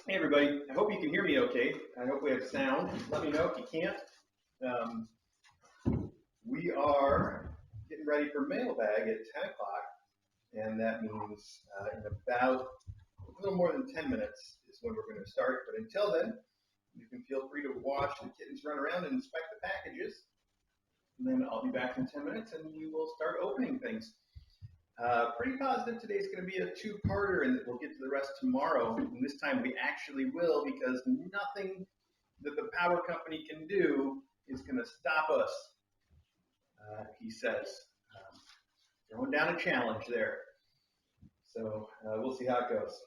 Hey everybody, I hope you can hear me okay. I hope we have sound. Let me know if you can't. Um, we are getting ready for Mailbag at 10 o'clock, and that means in about a little more than 10 minutes is when we're going to start. But until then, you can feel free to watch the kittens run around and inspect the packages. And then I'll be back in 10 minutes and we will start opening things. Pretty positive today's going to be a two-parter and that we'll get to the rest tomorrow. And this time we actually will because nothing that the power company can do is going to stop us, he says. Throwing down a challenge there. So we'll see how it goes.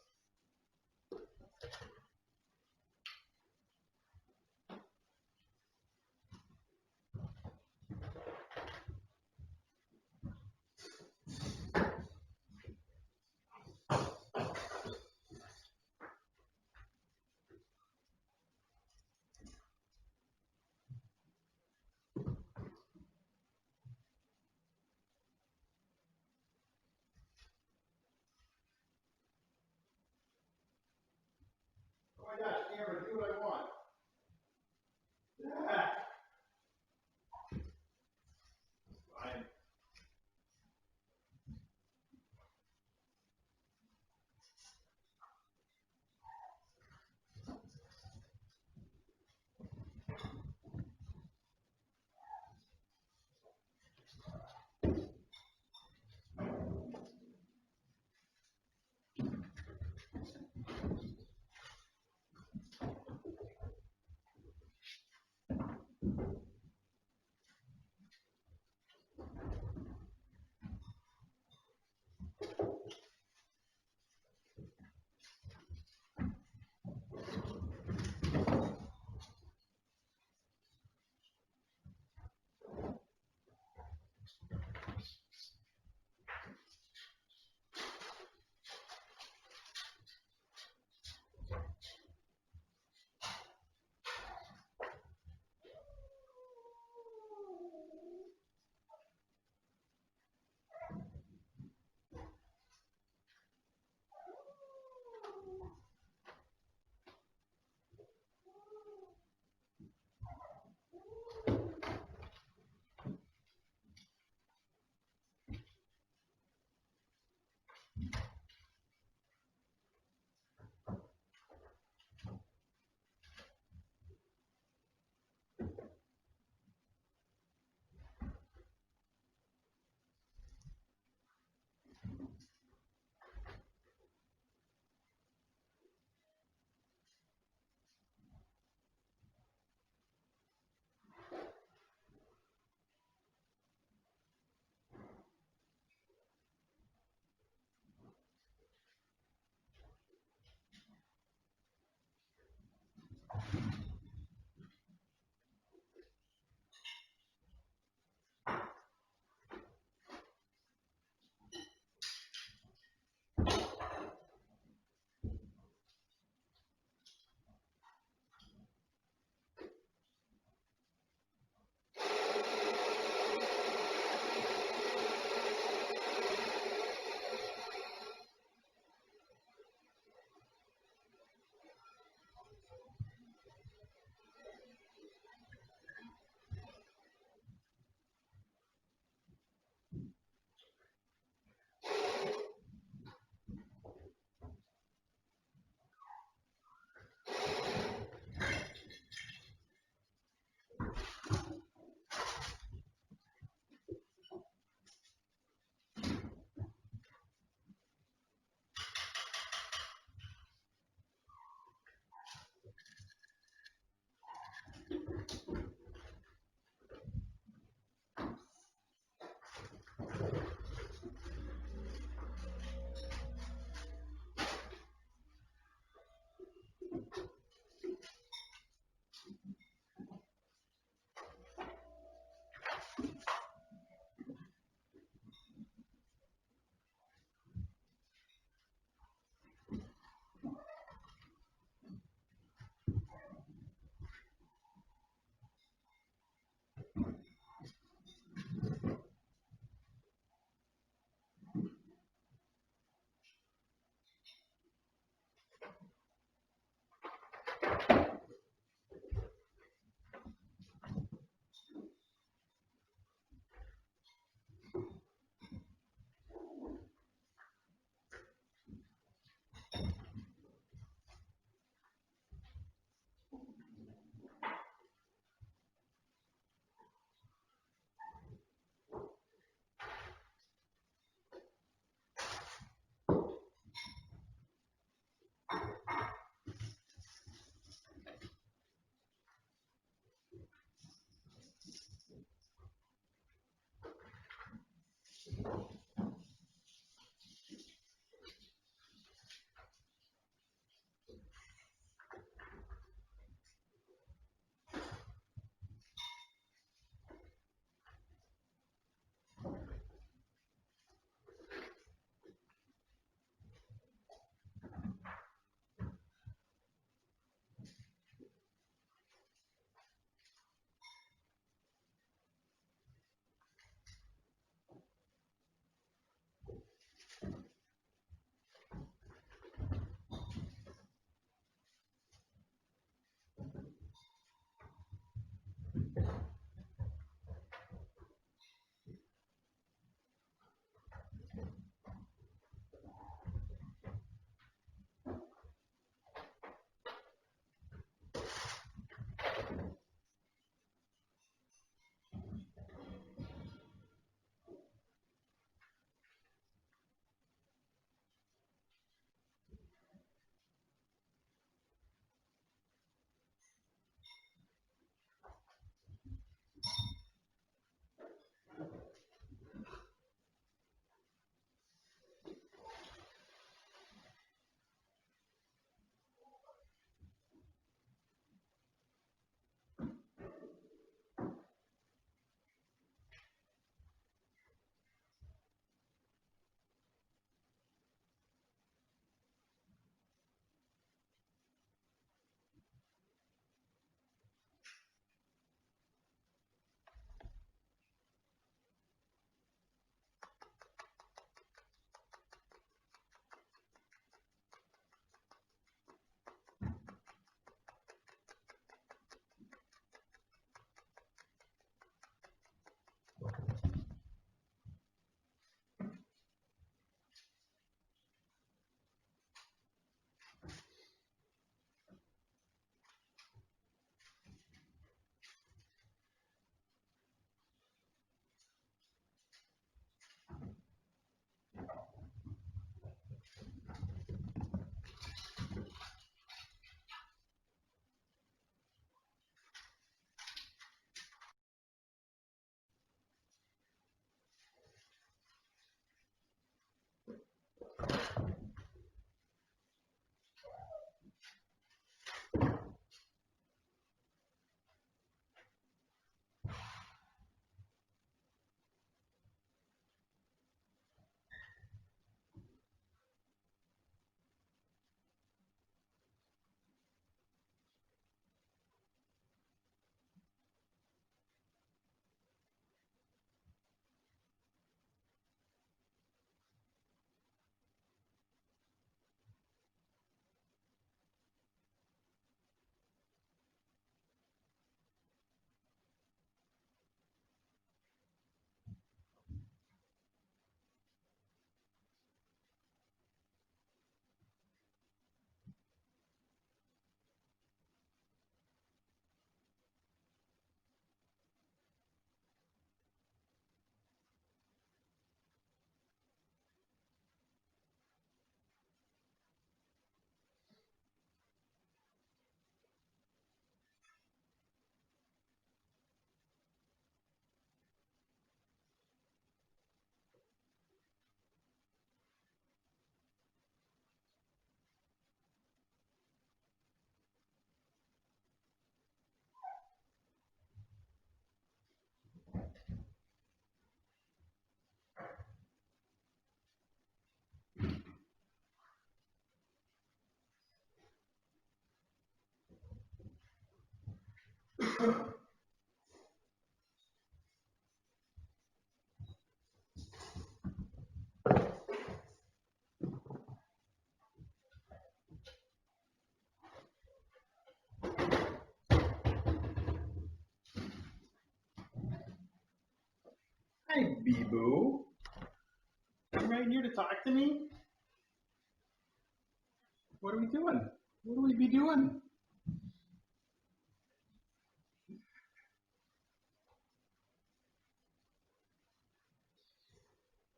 Hi, Beboo. You right here to talk to me? What are we doing? What do we be doing?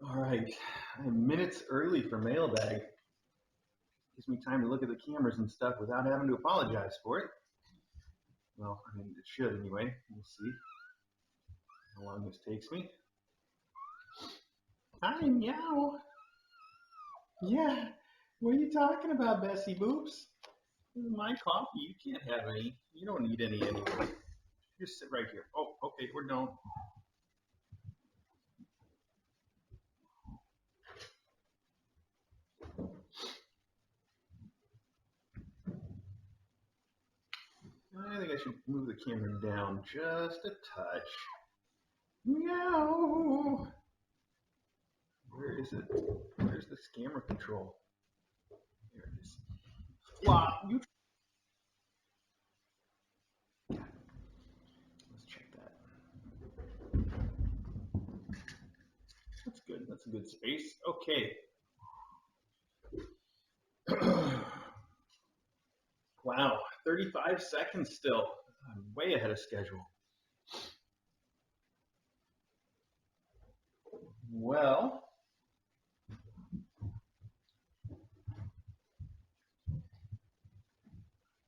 All right, I'm minutes early for Mailbag. Gives me time to look at the cameras and stuff without having to apologize for it. Well, I mean, it should anyway. We'll see how long this takes me. Hi, meow. Yeah, what are you talking about, Bessie Boops? This is my coffee. You can't have any. You don't need any anyway. Just sit right here. Oh, okay, we're done. I think I should move the camera down just a touch. Meow. Where is it? Where's the camera control? There it is. Flop. You. Let's check that. That's good. That's a good space. Okay. Wow, 35 seconds still. I'm way ahead of schedule. Well,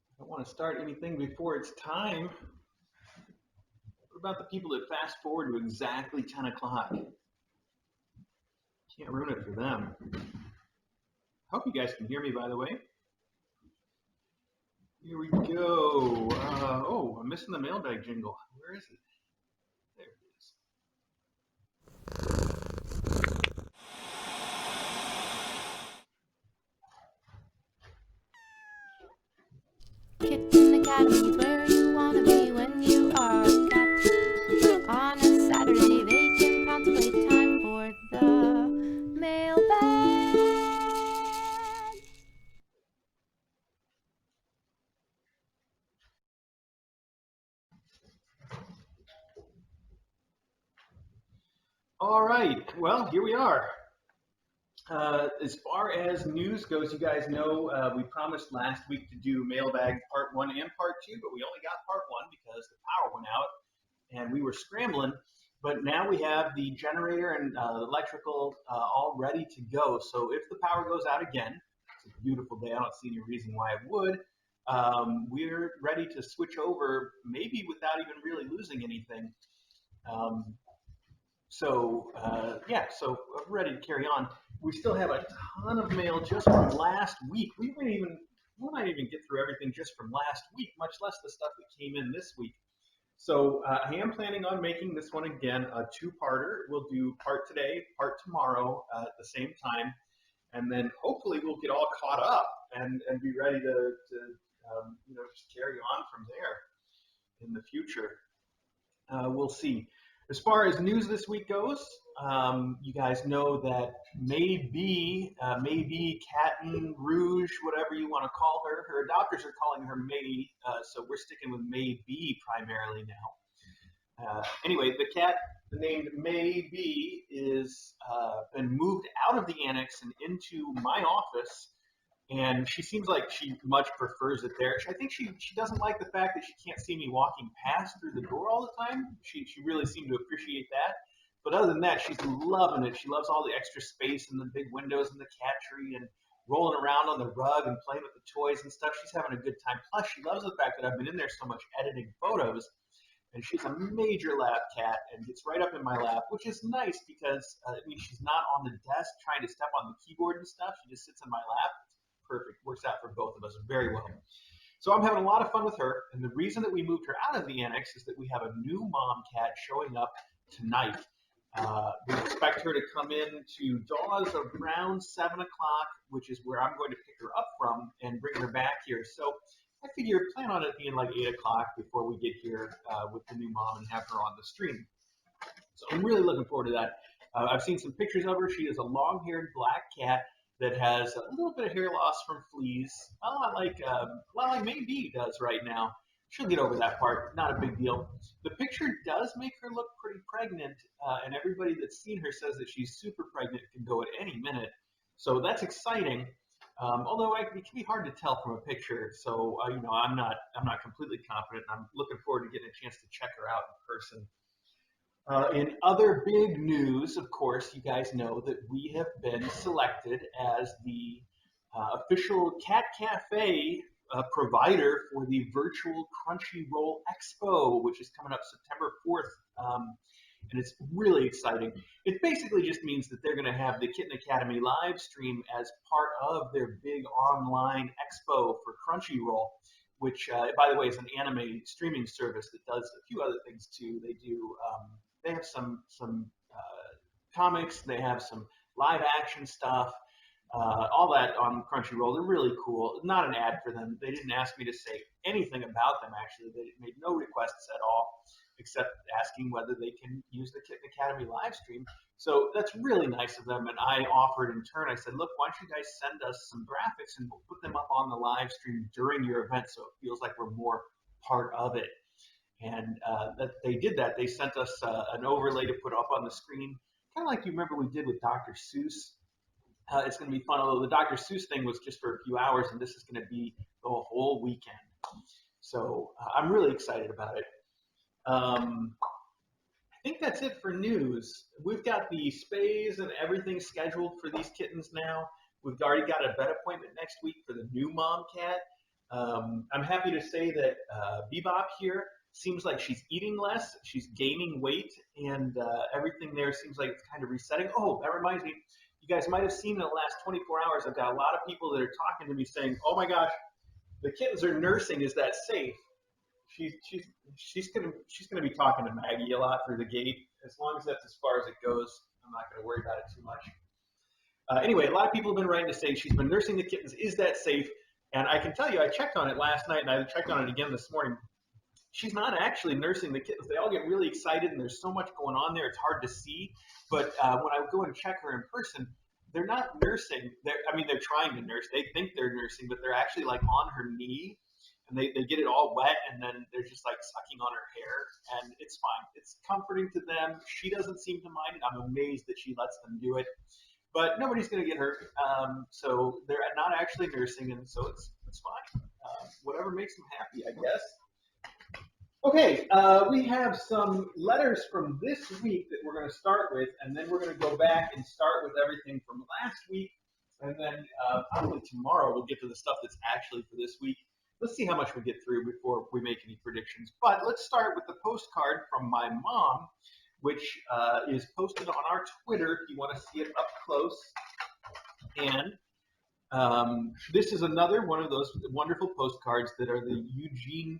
I don't want to start anything before it's time. What about the people that fast forward to exactly 10 o'clock? Can't ruin it for them. I hope you guys can hear me, by the way. Here we go. Oh, I'm missing the mailbag jingle. Where is it? There it is. Kitten Academy, where you wanna be when you are a cat. On a Saturday, they can pounce playtime for the mailbag. All right, well, here we are. As far as news goes, you guys know we promised last week to do Mailbag Part 1 and Part 2, but we only got Part 1 because the power went out and we were scrambling. But now we have the generator and electrical all ready to go. So if the power goes out again, it's a beautiful day, I don't see any reason why it would, we're ready to switch over, maybe without even really losing anything. So we're ready to carry on. We still have a ton of mail just from last week. We might even get through everything just from last week, much less the stuff that came in this week. So I am planning on making this one again a two-parter. We'll do part today, part tomorrow at the same time, and then hopefully we'll get all caught up and be ready to just carry on from there in the future. We'll see. As far as news this week goes, you guys know that maybe Kitten, Rouge, whatever you want to call her. Her adopters are calling her May, so we're sticking with Maybe primarily now. Anyway, the cat named Maybe is been moved out of the annex and into my office. And she seems like she much prefers it there. I think she doesn't like the fact that she can't see me walking past through the door all the time. She really seemed to appreciate that. But other than that, she's loving it. She loves all the extra space and the big windows and the cat tree and rolling around on the rug and playing with the toys and stuff. She's having a good time. Plus, she loves the fact that I've been in there so much editing photos. And she's a major lap cat and gets right up in my lap, which is nice because it means she's not on the desk trying to step on the keyboard and stuff. She just sits in my lap. Perfect. Works out for both of us very well. So I'm having a lot of fun with her, and the reason that we moved her out of the annex is that we have a new mom cat showing up tonight. We expect her to come in to Dawes around 7 o'clock, which is where I'm going to pick her up from and bring her back here. So I figure plan on it being like 8 o'clock before we get here with the new mom and have her on the stream. So I'm really looking forward to that. I've seen some pictures of her. She is a long-haired black cat that has a little bit of hair loss from fleas, a lot like Maybe does right now. she'll get over that part. Not a big deal. The picture does make her look pretty pregnant, and everybody that's seen her says that she's super pregnant, can go at any minute. So that's exciting. Although it can be hard to tell from a picture, so I'm not completely confident. I'm looking forward to getting a chance to check her out in person. In other big news, of course, you guys know that we have been selected as the official Cat Cafe provider for the virtual Crunchyroll Expo, which is coming up September 4th. And it's really exciting. It basically just means that they're going to have the Kitten Academy live stream as part of their big online expo for Crunchyroll, which, by the way, is an anime streaming service that does a few other things too. They have some comics, they have some live action stuff, all that on Crunchyroll. They're really cool. Not an ad for them. They didn't ask me to say anything about them, actually. They made no requests at all, except asking whether they can use the Kitten Academy live stream. So that's really nice of them. And I offered in turn, I said, look, why don't you guys send us some graphics and we'll put them up on the live stream during your event so it feels like we're more part of it. And that they did that. They sent us an overlay to put up on the screen, kind of like you remember we did with Dr. Seuss. It's going to be fun, although the Dr. Seuss thing was just for a few hours, and this is going to be the whole weekend. So I'm really excited about it. I think that's it for news. We've got the spays and everything scheduled for these kittens now. We've already got a vet appointment next week for the new mom cat. I'm happy to say that Bebop here seems like she's eating less, she's gaining weight, and everything there seems like it's kind of resetting. Oh, that reminds me, you guys might have seen in the last 24 hours, I've got a lot of people that are talking to me saying, oh my gosh, the kittens are nursing, is that safe? She's gonna be talking to Maggie a lot through the gate. As long as that's as far as it goes, I'm not gonna worry about it too much. Anyway, a lot of people have been writing to say she's been nursing the kittens. Is that safe? And I can tell you, I checked on it last night, and I checked on it again this morning. She's not actually nursing the kittens. They all get really excited, and there's so much going on there, it's hard to see. But when I go and check her in person, they're not nursing. They're trying to nurse. They think they're nursing, but they're actually like on her knee. And they get it all wet, and then they're just like sucking on her hair, and it's fine. It's comforting to them. She doesn't seem to mind it. I'm amazed that she lets them do it. But nobody's going to get hurt, so they're not actually nursing, and so it's fine. Whatever makes them happy, I guess. Okay, we have some letters from this week that we're going to start with, and then we're going to go back and start with everything from last week, and then probably tomorrow we'll get to the stuff that's actually for this week. Let's see how much we get through before we make any predictions. But let's start with the postcard from my mom, which is posted on our Twitter if you want to see it up close. And this is another one of those wonderful postcards that are the Eugen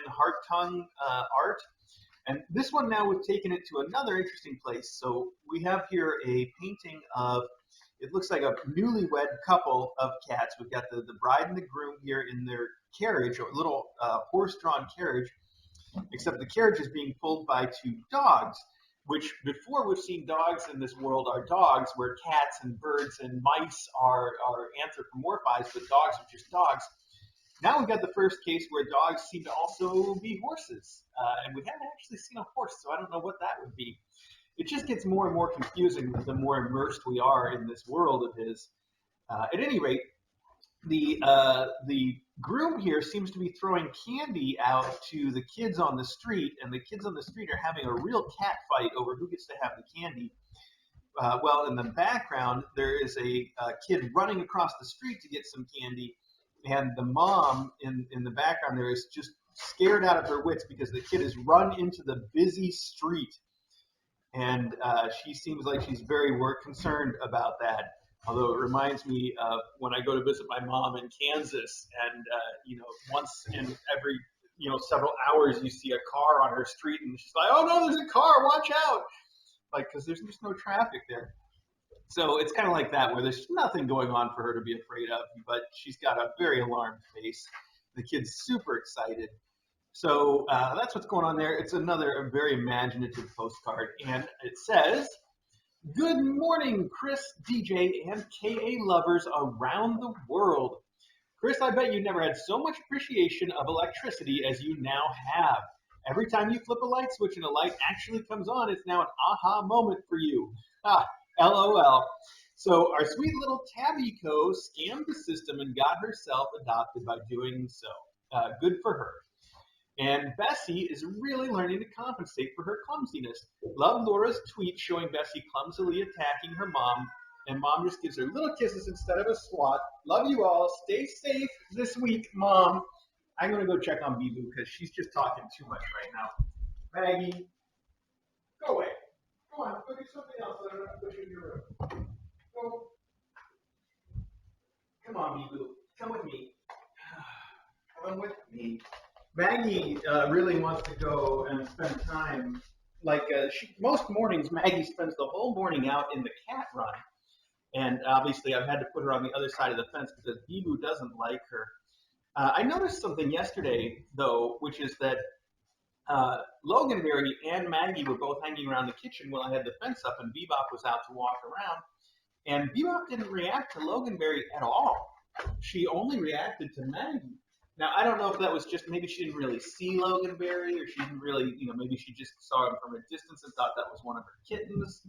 Hartung art. And this one now we've taken it to another interesting place. So we have here a painting of, it looks like a newlywed couple of cats. We've got the bride and the groom here in their carriage, or little horse-drawn carriage, except the carriage is being pulled by two dogs, which before we've seen dogs in this world are dogs, where cats and birds and mice are anthropomorphized, but dogs are just dogs. Now we've got the first case where dogs seem to also be horses, and we haven't actually seen a horse, so I don't know what that would be. It just gets more and more confusing the more immersed we are in this world of his. At any rate, the groom here seems to be throwing candy out to the kids on the street, and the kids on the street are having a real cat fight over who gets to have the candy. Well, in the background, there is a kid running across the street to get some candy, and the mom in the background there is just scared out of her wits because the kid has run into the busy street. And she seems like she's very concerned about that. Although it reminds me of when I go to visit my mom in Kansas, and once in every several hours you see a car on her street, and she's like, "Oh no, there's a car! Watch out!" Like, because there's just no traffic there. So it's kind of like that, where there's nothing going on for her to be afraid of, but she's got a very alarmed face. The kid's super excited. So that's what's going on there. It's another very imaginative postcard, and it says, "Good morning, Chris, DJ, and KA lovers around the world. Chris, I bet you never had so much appreciation of electricity as you now have. Every time you flip a light switch and a light actually comes on, it's now an aha moment for you. Ah, LOL. So our sweet little Tabby-Co scammed the system and got herself adopted by doing so. Good for her. And Bessie is really learning to compensate for her clumsiness. Love Laura's tweet showing Bessie clumsily attacking her mom, and mom just gives her little kisses instead of a swat. Love you all. Stay safe this week, Mom. I'm going to go check on Beboo because she's just talking too much right now. Maggie, go away. Go on, go do something else so I don't have to push you in your room. Go. Come on, Beboo. Come with me. Come with me. Maggie really wants to go and spend time. Like most mornings, Maggie spends the whole morning out in the cat run. And obviously, I've had to put her on the other side of the fence because Beboo doesn't like her. I noticed something yesterday, though, which is that Loganberry and Maggie were both hanging around the kitchen while I had the fence up, and Bebop was out to walk around. And Bebop didn't react to Loganberry at all. She only reacted to Maggie. Now, I don't know if that was just maybe she didn't really see Loganberry, or she didn't really, maybe she just saw him from a distance and thought that was one of her kittens,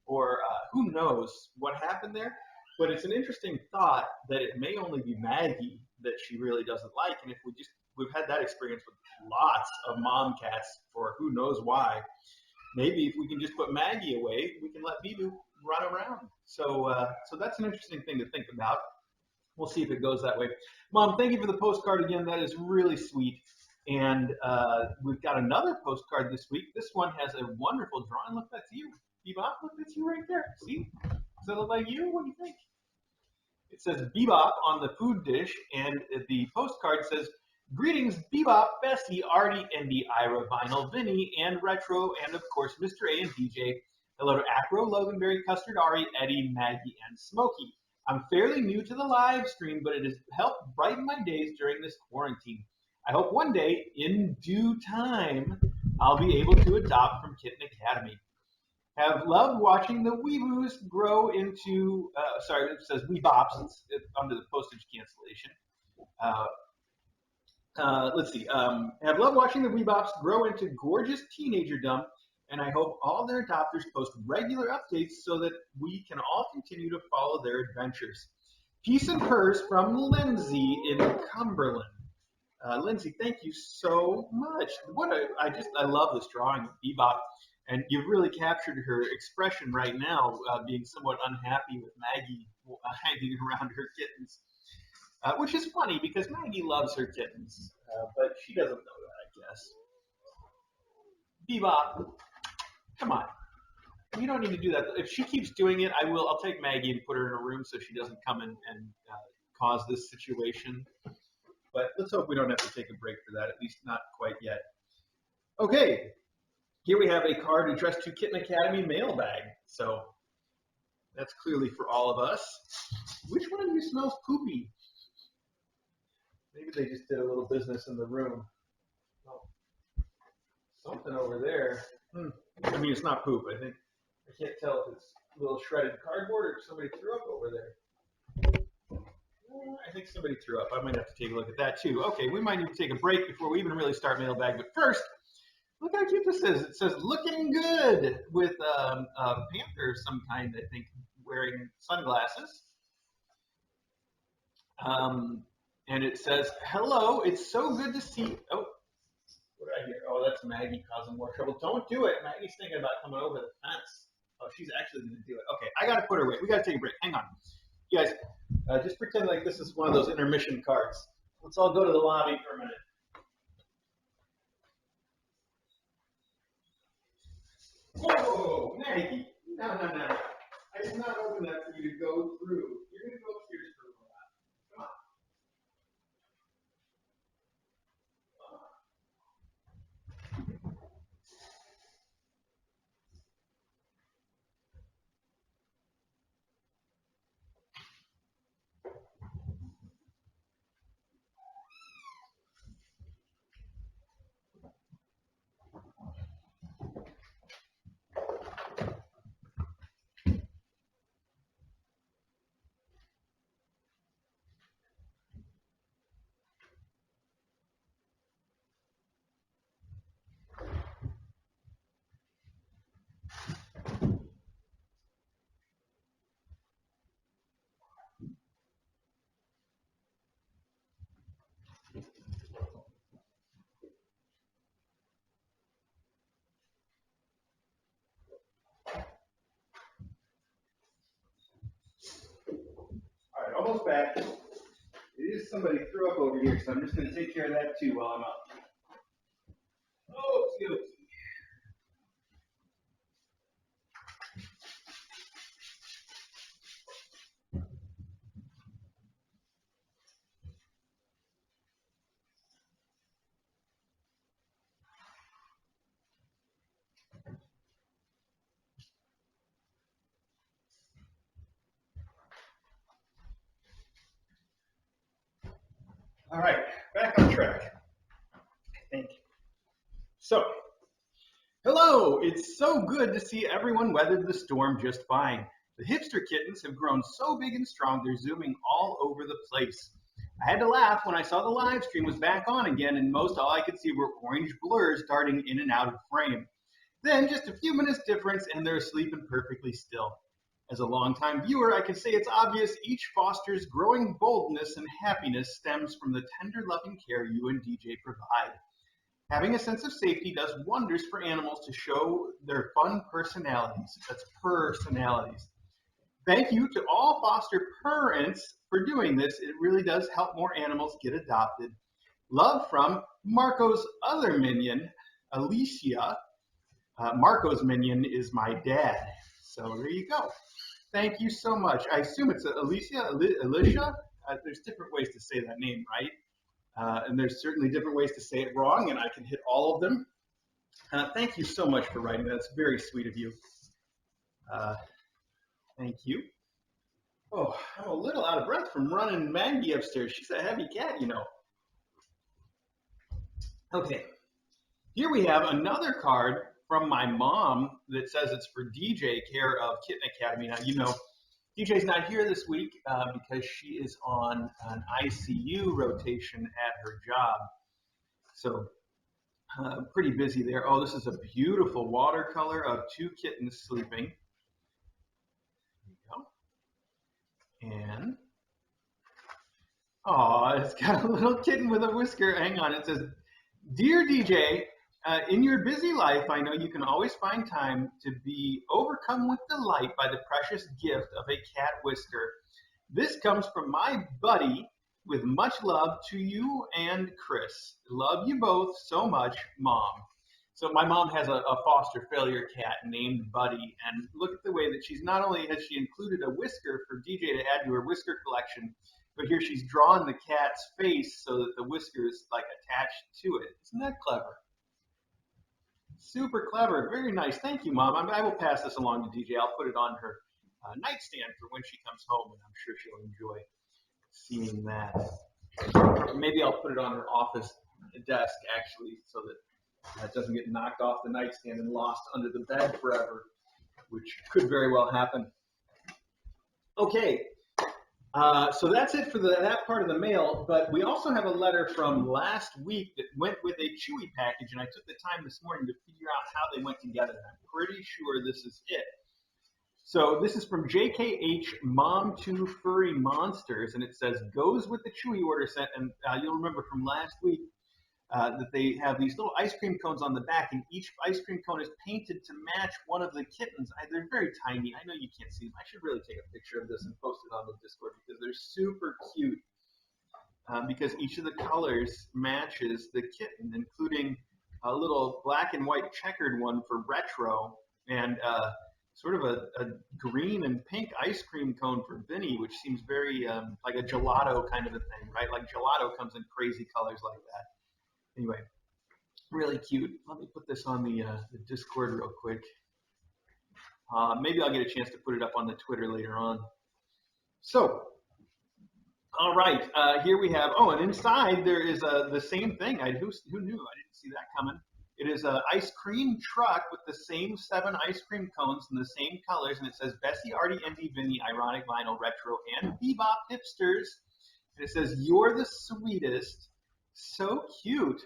or who knows what happened there. But it's an interesting thought that it may only be Maggie that she really doesn't like. And if we've had that experience with lots of mom cats for who knows why, maybe if we can just put Maggie away, we can let Beboo run around. So that's an interesting thing to think about. We'll see if it goes that way. Mom, thank you for the postcard again. That is really sweet. And we've got another postcard this week. This one has a wonderful drawing. Look, that's you. Bebop, look, that's you right there. See? Does that look like you? What do you think? It says Bebop on the food dish, and the postcard says, greetings, Bebop, Bessie, Artie, Indy, Ira, Vinyl, Vinny, and Retro, and of course, Mr. A and DJ. Hello to Acro, Loganberry, Custard, Ari, Eddie, Maggie, and Smokey. I'm fairly new to the live stream, but it has helped brighten my days during this quarantine. I hope one day, in due time, I'll be able to adopt from Kitten Academy. Have loved watching the Weeboos grow into, it says Weebops, it's under the postage cancellation. Let's see. Have loved watching the Weebops grow into gorgeous teenagerdom, and I hope all their adopters post regular updates so that we can all continue to follow their adventures. Peace and purrs from Lindsay in Cumberland. Lindsay, thank you so much. I love this drawing of Bebop, and you've really captured her expression right now, being somewhat unhappy with Maggie hanging around her kittens, which is funny because Maggie loves her kittens, but she doesn't know that, I guess. Bebop, come on. You don't need to do that. If she keeps doing it, I'll take Maggie and put her in a room so she doesn't come in and cause this situation. But let's hope we don't have to take a break for that, at least not quite yet. Okay, here we have a card addressed to Kitten Academy Mailbag. So that's clearly for all of us. Which one of you smells poopy? Maybe they just did a little business in the room. Oh, something over there. I mean, it's not poop. I can't tell if it's a little shredded cardboard or if somebody threw up over there. I think somebody threw up. I might have to take a look at that too. Okay, we might need to take a break before we even really start Mailbag. But first, look how cute this is. It says looking good with a panther of some kind, I think, wearing sunglasses. And it says, hello, it's so good to see. Oh, what did I hear? Oh, that's Maggie causing more trouble. Don't do it. Maggie's thinking about coming over the fence. Oh, she's actually going to do it. Okay, I got to put her away. We got to take a break. Hang on. You guys, just pretend like this is one of those intermission cards. Let's all go to the lobby for a minute. Whoa, Maggie. No. I did not open that for you to go through. You're going to go upstairs for a while. Come on. almost back. It is somebody threw up over here, so I'm just going to take care of that too while I'm up. Oh, excuse me. All right, back on track, I think. So, hello! It's so good to see everyone weathered the storm just fine. The hipster kittens have grown so big and strong, they're zooming all over the place. I had to laugh when I saw the live stream was back on again, and most all I could see were orange blurs darting in and out of frame. Then, just a few minutes difference, and they're asleep and perfectly still. As a longtime viewer, I can say it's obvious each foster's growing boldness and happiness stems from the tender, loving care you and DJ provide. Having a sense of safety does wonders for animals to show their fun personalities. That's personalities. Thank you to all foster parents for doing this. It really does help more animals get adopted. Love from Marco's other minion, Alicia. Marco's minion is my dad. So there you go. Thank you so much. I assume it's Alicia. There's different ways to say that name, right? And there's certainly different ways to say it wrong, and I can hit all of them. Thank you so much for writing that. That's very sweet of you. Thank you. Oh, I'm a little out of breath from running Maggie upstairs. She's a heavy cat, you know. Okay. Here we have another card from my mom that says it's for DJ, care of Kitten Academy. Now, you know, DJ's not here this week because she is on an ICU rotation at her job. So pretty busy there. Oh, this is a beautiful watercolor of two kittens sleeping. There you go. And, oh, it's got a little kitten with a whisker. Hang on, it says, "Dear DJ, in your busy life, I know you can always find time to be overcome with delight by the precious gift of a cat whisker. This comes from my buddy with much love to you and Chris. Love you both so much, Mom." So my mom has a foster failure cat named Buddy, and look at the way that she's not only has she included a whisker for DJ to add to her whisker collection, but here she's drawn the cat's face so that the whisker is like attached to it. Isn't that clever? Super clever. Very nice. Thank you, Mom. I will pass this along to DJ. I'll put it on her nightstand for when she comes home, and I'm sure she'll enjoy seeing that. Maybe I'll put it on her office desk, actually, so that it doesn't get knocked off the nightstand and lost under the bed forever, which could very well happen. Okay. So that's it for that part of the mail, but we also have a letter from last week that went with a Chewy package, and I took the time this morning to figure out how they went together. I'm pretty sure this is it. So this is from JKH Mom 2 Furry Monsters, and it says, "Goes with the Chewy order set," and you'll remember from last week that they have these little ice cream cones on the back, and each ice cream cone is painted to match one of the kittens. They're very tiny. I know you can't see them. I should really take a picture of this and post it on the Discord because they're super cute. Because each of the colors matches the kitten, including a little black and white checkered one for retro, and sort of a green and pink ice cream cone for Vinny, which seems very like a gelato kind of a thing, right? Like gelato comes in crazy colors like that. Anyway, really cute. Let me put this on the Discord real quick. Maybe I'll get a chance to put it up on the Twitter later on. So, all right, here we have, oh, and inside there is the same thing. Who knew? I didn't see that coming. It is an ice cream truck with the same 7 ice cream cones in the same colors, and it says Bessie, Artie, Envy, Vinny, Ironic, Vinyl, Retro, and Bebop Hipsters. And it says, "You're the sweetest." So cute.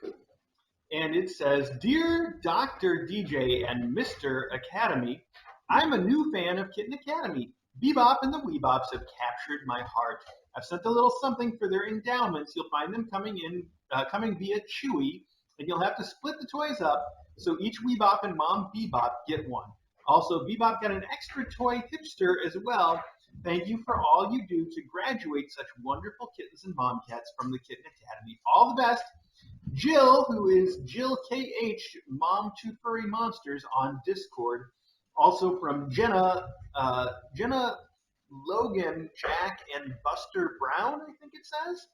And it says, "Dear Dr. DJ and Mr. Academy, I'm a new fan of Kitten Academy. Bebop and the Weebops have captured my heart. I've sent a little something for their endowments. You'll find them coming via Chewy, and you'll have to split the toys up so each Weebop and Mom Bebop get one. Also, Bebop got an extra toy hipster as well, Thank you for all you do to graduate such wonderful kittens and mom cats from the Kitten Academy. All the best. Jill, who is Jill KH, Mom to Furry Monsters on Discord. Also from Jenna, Jenna Logan, Jack, and Buster Brown, I think it says.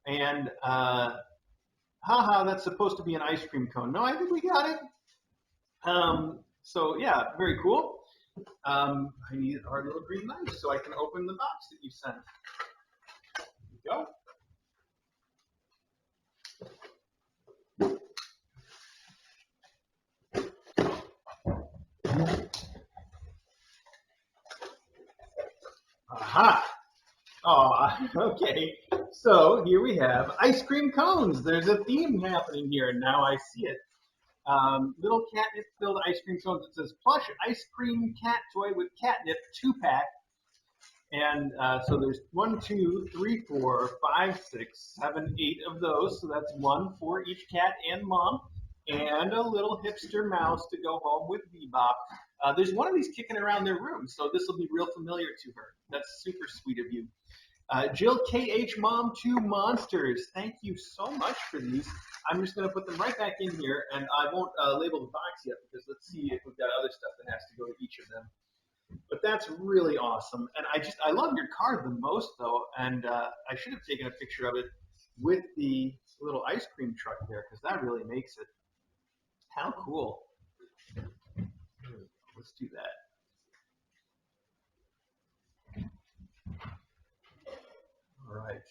And haha, that's supposed to be an ice cream cone. No, I think we got it. So yeah, very cool. I need our little green knife so I can open the box that you sent. There we go. Aha! Aw, okay. So here we have ice cream cones. There's a theme happening here, and now I see it. Little catnip-filled ice cream cones. It says Plush ice cream cat toy with catnip 2-pack. And so there's 1, 2, 3, 4, 5, 6, 7, 8 of those. So that's one for each cat and mom. And a little hipster mouse to go home with Bebop. There's one of these kicking around their room, so this will be real familiar to her. That's super sweet of you. Jill KH Mom 2 Monsters. Thank you so much for these. I'm just going to put them right back in here, and I won't label the box yet because let's see if we've got other stuff that has to go to each of them. But that's really awesome. And I love your card the most, though, and I should have taken a picture of it with the little ice cream truck there because that really makes it. How cool. Let's do that. All right.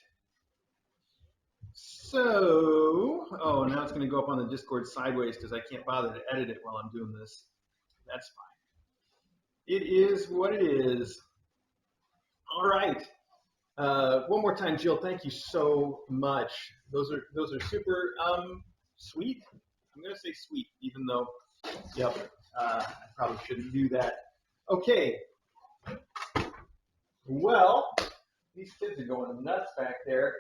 So, oh, now it's going to go up on the Discord sideways because I can't bother to edit it while I'm doing this. That's fine. It is what it is. All right. One more time, Jill. Thank you so much. Those are super sweet. I'm going to say sweet, even though, yep, I probably shouldn't do that. Okay. Well, these kids are going nuts back there.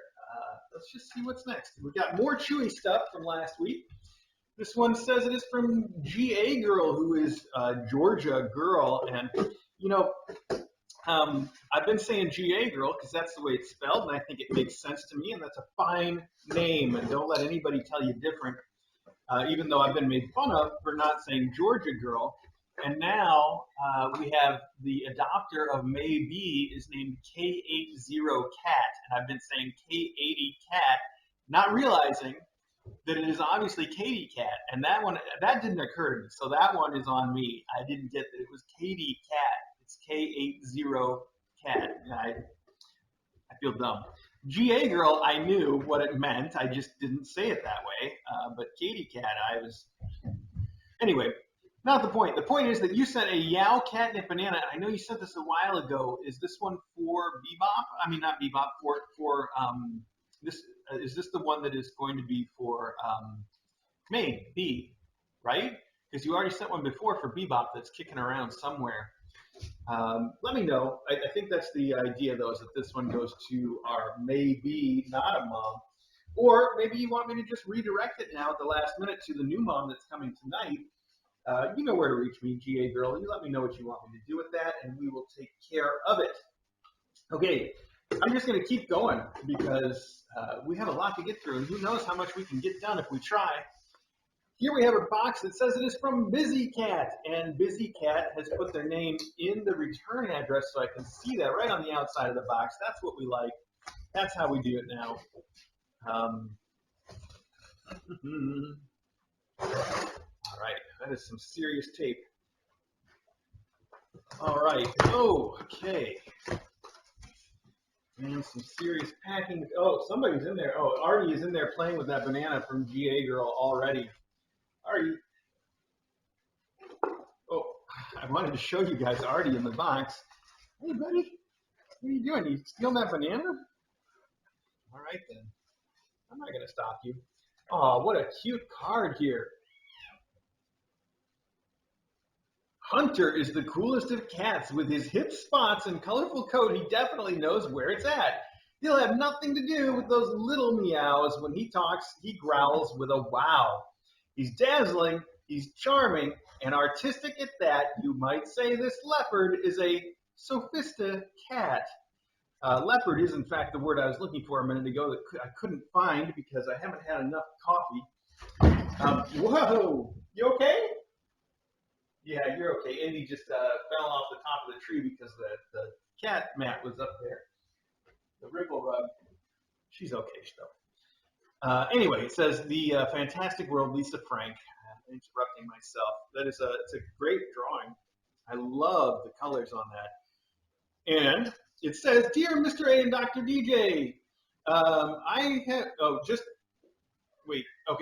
Let's just see what's next. We've got more Chewy stuff from last week. This one says it is from GA Girl, who is Georgia Girl. And, you know, I've been saying GA Girl because that's the way it's spelled, and I think it makes sense to me, and that's a fine name. And don't let anybody tell you different, even though I've been made fun of for not saying Georgia Girl. And now we have the adopter of Maybe is named K80 Cat, and I've been saying K80 Cat, not realizing that it is obviously Katie Cat, and that didn't occur to me, so that one is on me. I didn't get that it was Katie Cat. It's K80 Cat. I feel dumb. GA Girl, I knew what it meant. I just didn't say it that way. But Katie Cat, Anyway, not the point. The point is that you sent a Yow Catnip Banana. I know you sent this a while ago. Is this one for Bebop? I mean, not Bebop. For this. Is this the one that is going to be for Maybe, right? Because you already sent one before for Bebop that's kicking around somewhere. Let me know. I think that's the idea, though, is that this one goes to our Maybe not a mom. Or maybe you want me to just redirect it now at the last minute to the new mom that's coming tonight. You know where to reach me, GA Girl. You let me know what you want me to do with that, and we will take care of it. Okay, I'm just going to keep going because we have a lot to get through, and who knows how much we can get done if we try. Here we have a box that says it is from Busy Cat, and Busy Cat has put their name in the return address so I can see that right on the outside of the box. That's what we like. That's how we do it now. All right, that is some serious tape. All right, oh, okay. And some serious packing. Oh, somebody's in there. Oh, Artie is in there playing with that banana from GA Girl already. Artie. Oh, I wanted to show you guys Artie in the box. Hey, buddy, what are you doing? You stealing that banana? All right, then. I'm not going to stop you. Oh, what a cute card here. Hunter is the coolest of cats. With his hip spots and colorful coat, he definitely knows where it's at. He'll have nothing to do with those little meows. When he talks, he growls with a wow. He's dazzling, he's charming, and artistic at that. You might say this leopard is a Sophista cat. Leopard is, in fact, the word I was looking for a minute ago that I couldn't find because I haven't had enough coffee. Whoa! You okay? Yeah, you're okay. Indy just fell off the top of the tree because the cat mat was up there. The ripple rug. She's okay still. Anyway, it says the Fantastic World, Lisa Frank. I'm interrupting myself. It's a great drawing. I love the colors on that. And it says, "Dear Mr. A and Dr. DJ,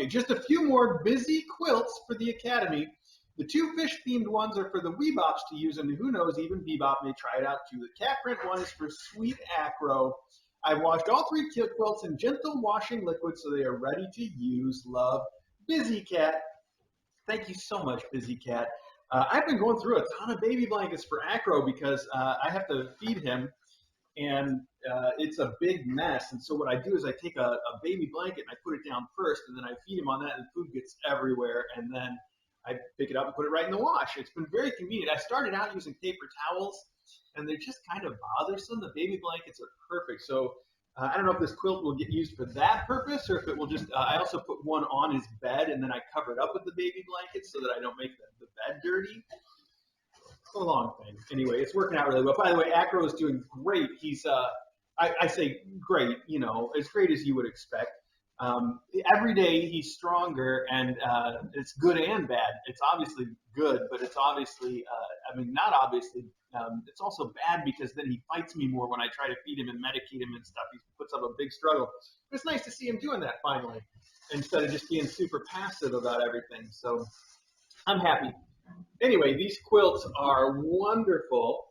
just a few more busy quilts for the Academy. The 2 fish-themed ones are for the Weebops to use, and who knows, even Bebop may try it out too. The cat print one is for Sweet Acro. I washed all 3 quilts in gentle washing liquid so they are ready to use. Love, Busy Cat." Thank you so much, Busy Cat. I've been going through a ton of baby blankets for Acro because I have to feed him, and it's a big mess. And so what I do is I take a baby blanket and I put it down first, and then I feed him on that, and food gets everywhere, and then I pick it up and put it right in the wash. It's been very convenient. I started out using paper towels, and they're just kind of bothersome. The baby blankets are perfect. So I don't know if this quilt will get used for that purpose, or if it will just, I also put one on his bed, and then I cover it up with the baby blanket so that I don't make the bed dirty. It's a long thing. Anyway, it's working out really well. By the way, Acro is doing great. He's, I say great, as great as you would expect. Every day he's stronger, and it's good and bad. It's obviously good, but it's obviously, not obviously. It's also bad because then he fights me more when I try to feed him and medicate him and stuff. He puts up a big struggle. But it's nice to see him doing that finally, instead of just being super passive about everything. So I'm happy. Anyway, these quilts are wonderful.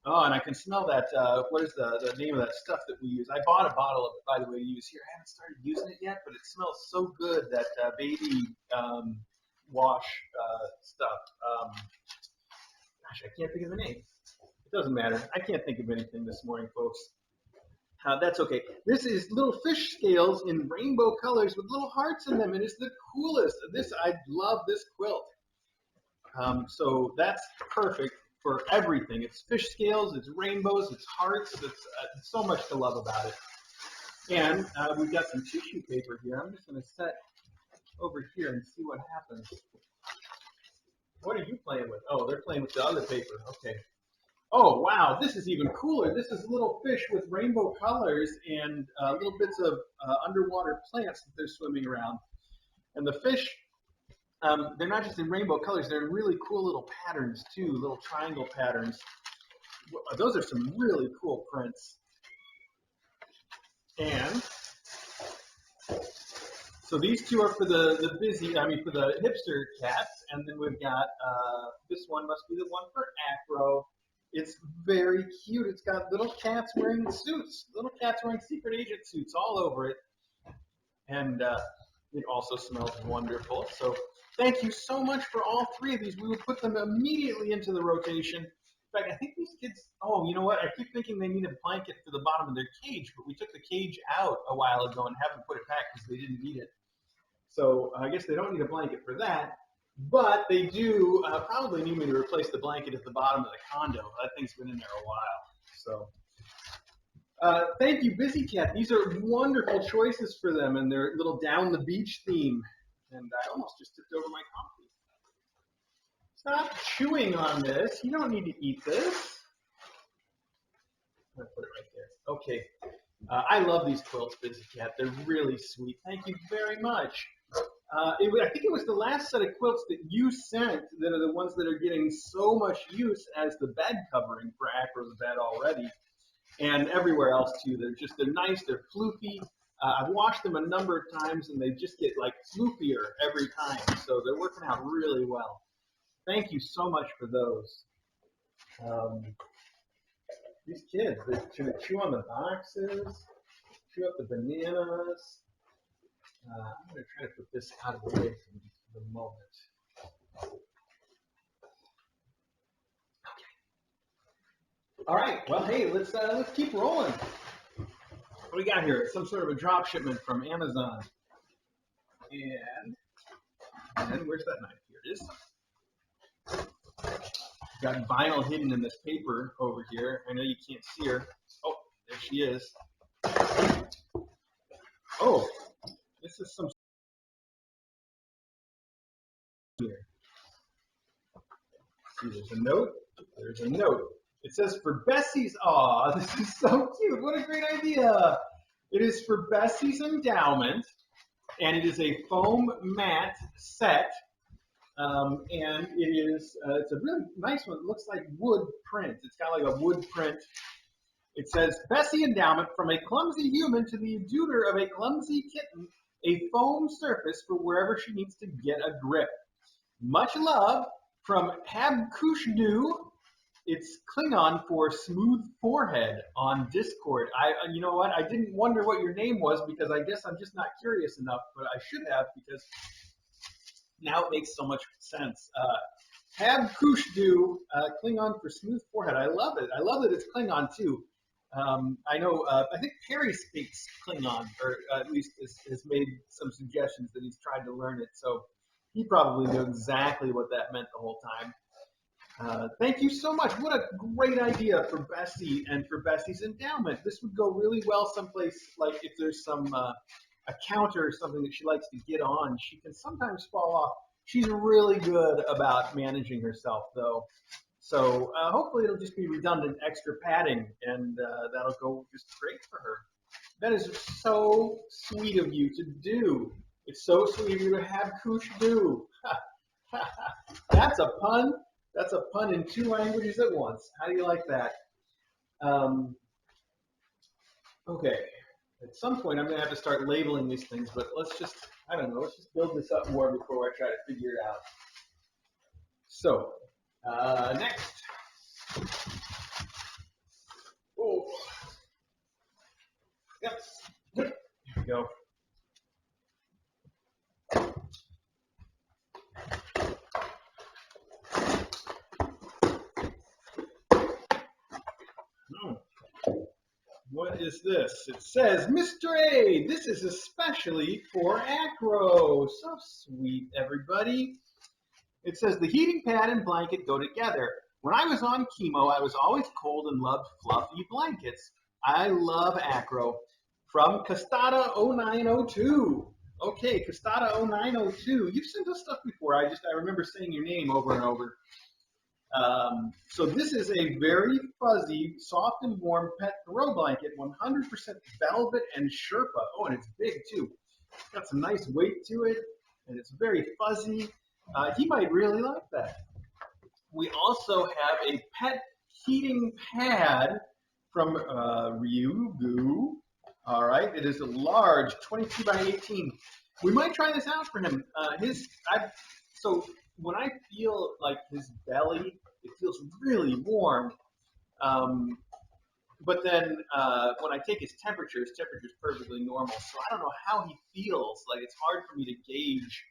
Oh, and I can smell that, what is the name of that stuff that we use? I bought a bottle of it, by the way, to use here. I haven't started using it yet, but it smells so good, that baby wash stuff. Gosh, I can't think of the name. It doesn't matter. I can't think of anything this morning, folks. That's okay. This is little fish scales in rainbow colors with little hearts in them, and it's the coolest. I love this quilt. So that's perfect for everything. It's fish scales, it's rainbows, it's hearts. It's so much to love about it. And we've got some tissue paper here. I'm just going to set over here and see what happens. What are you playing with? Oh, they're playing with the other paper. Okay. Oh, wow. This is even cooler. This is little fish with rainbow colors and little bits of underwater plants that they're swimming around. And the fish, they're not just in rainbow colors. They're in really cool little patterns, too, little triangle patterns. Those are some really cool prints. And so these 2 are for the for the hipster cats, and then we've got this one must be the one for Acro. It's very cute. It's got little cats wearing suits, little cats wearing secret agent suits all over it, and it also smells wonderful. So thank you so much for all 3 of these. We will put them immediately into the rotation. In fact, I think these kids, oh, you know what? I keep thinking they need a blanket for the bottom of their cage, but we took the cage out a while ago and haven't put it back because they didn't need it. So I guess they don't need a blanket for that, but they do probably need me to replace the blanket at the bottom of the condo. That thing's been in there a while. So thank you, Busy Cat. These are wonderful choices for them, and they're little down the beach theme. And I almost just tipped over my coffee. Stop chewing on this. You don't need to eat this. I'm going to put it right there. Okay. I love these quilts, Busy Cat. They're really sweet. Thank you very much. I think it was the last set of quilts that you sent that are the ones that are getting so much use as the bed covering for Acro's bed already, and everywhere else too. They're nice. They're floofy. I've washed them a number of times, and they just get like floofier every time. So they're working out really well. Thank you so much for those. These kids, they chew on the boxes, chew up the bananas. I'm going to try to put this out of the way for the moment. Okay. All right. Well, hey, let's keep rolling. What do we got here? Some sort of a drop shipment from Amazon. And where's that knife? Here it is. Got vinyl hidden in this paper over here. I know you can't see her. Oh, there she is. Oh, this is some here. See, there's a note. There's a note. It says for Bessie's. Aw, this is so cute. What a great idea. It is for Bessie's endowment, and it is a foam mat set. And it is, it's a really nice one. It looks like wood print. It's got like a wood print. It says, Bessie endowment, from a clumsy human to the tutor of a clumsy kitten, a foam surface for wherever she needs to get a grip. Much love from Habkushdu. It's Klingon for smooth forehead on Discord. You know what? I didn't wonder what your name was because I guess I'm just not curious enough, but I should have because now it makes so much sense. Habkushdu, Klingon for smooth forehead. I love it. I love that it's Klingon too. I know. I think Perry speaks Klingon, or at least has made some suggestions that he's tried to learn it. So he probably knew exactly what that meant the whole time. Thank you so much. What a great idea for Bessie and for Bessie's endowment. This would go really well someplace, like if there's some a counter or something that she likes to get on. She can sometimes fall off. She's really good about managing herself, though. So hopefully it'll just be redundant extra padding, and that'll go just great for her. That is so sweet of you to do. It's so sweet of you to have Kush do. That's a pun. That's a pun in 2 languages at once. How do you like that? Okay. At some point, I'm going to have to start labeling these things, but let's just, I don't know, let's just build this up more before I try to figure it out. So, next. Oh. Yep. Here we go. What is this? It says, Mr. A, this is especially for Acro. So sweet, everybody. It says, the heating pad and blanket go together. When I was on chemo, I was always cold and loved fluffy blankets. I love Acro. From Castada0902. Okay, Castada0902. You've sent us stuff before. I remember saying your name over and over. So this is a very fuzzy, soft and warm pet throw blanket, 100% velvet and Sherpa. Oh, and it's big too. It's got some nice weight to it, and it's very fuzzy. He might really like that. We also have a pet heating pad from Ryugu. All right, it is a large 22 by 18. We might try this out for him. So when I feel like his belly, it feels really warm. But then when I take his temperature is perfectly normal. So I don't know how he feels. Like, it's hard for me to gauge.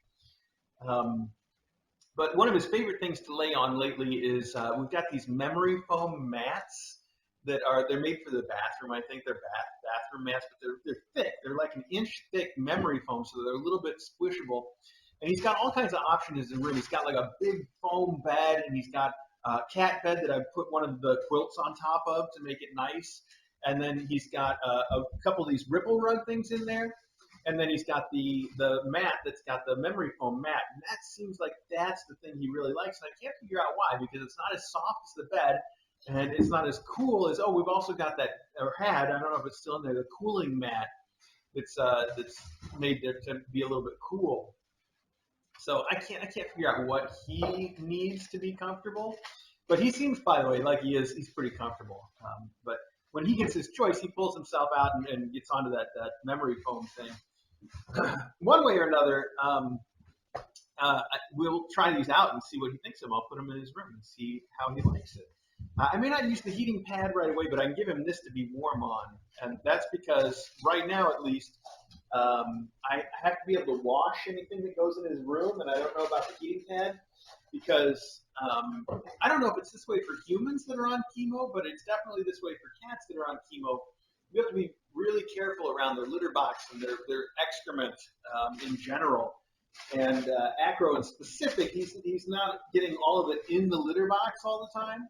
But one of his favorite things to lay on lately is we've got these memory foam mats they're made for the bathroom. I think they're bathroom mats, but they're thick. They're like an inch thick memory foam, so they're a little bit squishable. And he's got all kinds of options in the room. He's got like a big foam bed, and he's got a cat bed that I've put one of the quilts on top of to make it nice. And then he's got a couple of these ripple rug things in there. And then he's got the mat that's got the memory foam mat. And that seems like that's the thing he really likes. And I can't figure out why, because it's not as soft as the bed, and it's not as cool as, we've also got that, or had, I don't know if it's still in there, the cooling mat that's made to be a little bit cool. So I can't figure out what he needs to be comfortable. But he seems, by the way, like he's pretty comfortable. But when he gets his choice, he pulls himself out and gets onto that memory foam thing. One way or another, we'll try these out and see what he thinks of them. I'll put them in his room and see how he likes it. I may not use the heating pad right away, but I can give him this to be warm on. And that's because right now, at least, I have to be able to wash anything that goes in his room, and I don't know about the heating pad because I don't know if it's this way for humans that are on chemo, but it's definitely this way for cats that are on chemo. You have to be really careful around their litter box and their excrement in general. And Acro in specific, he's not getting all of it in the litter box all the time.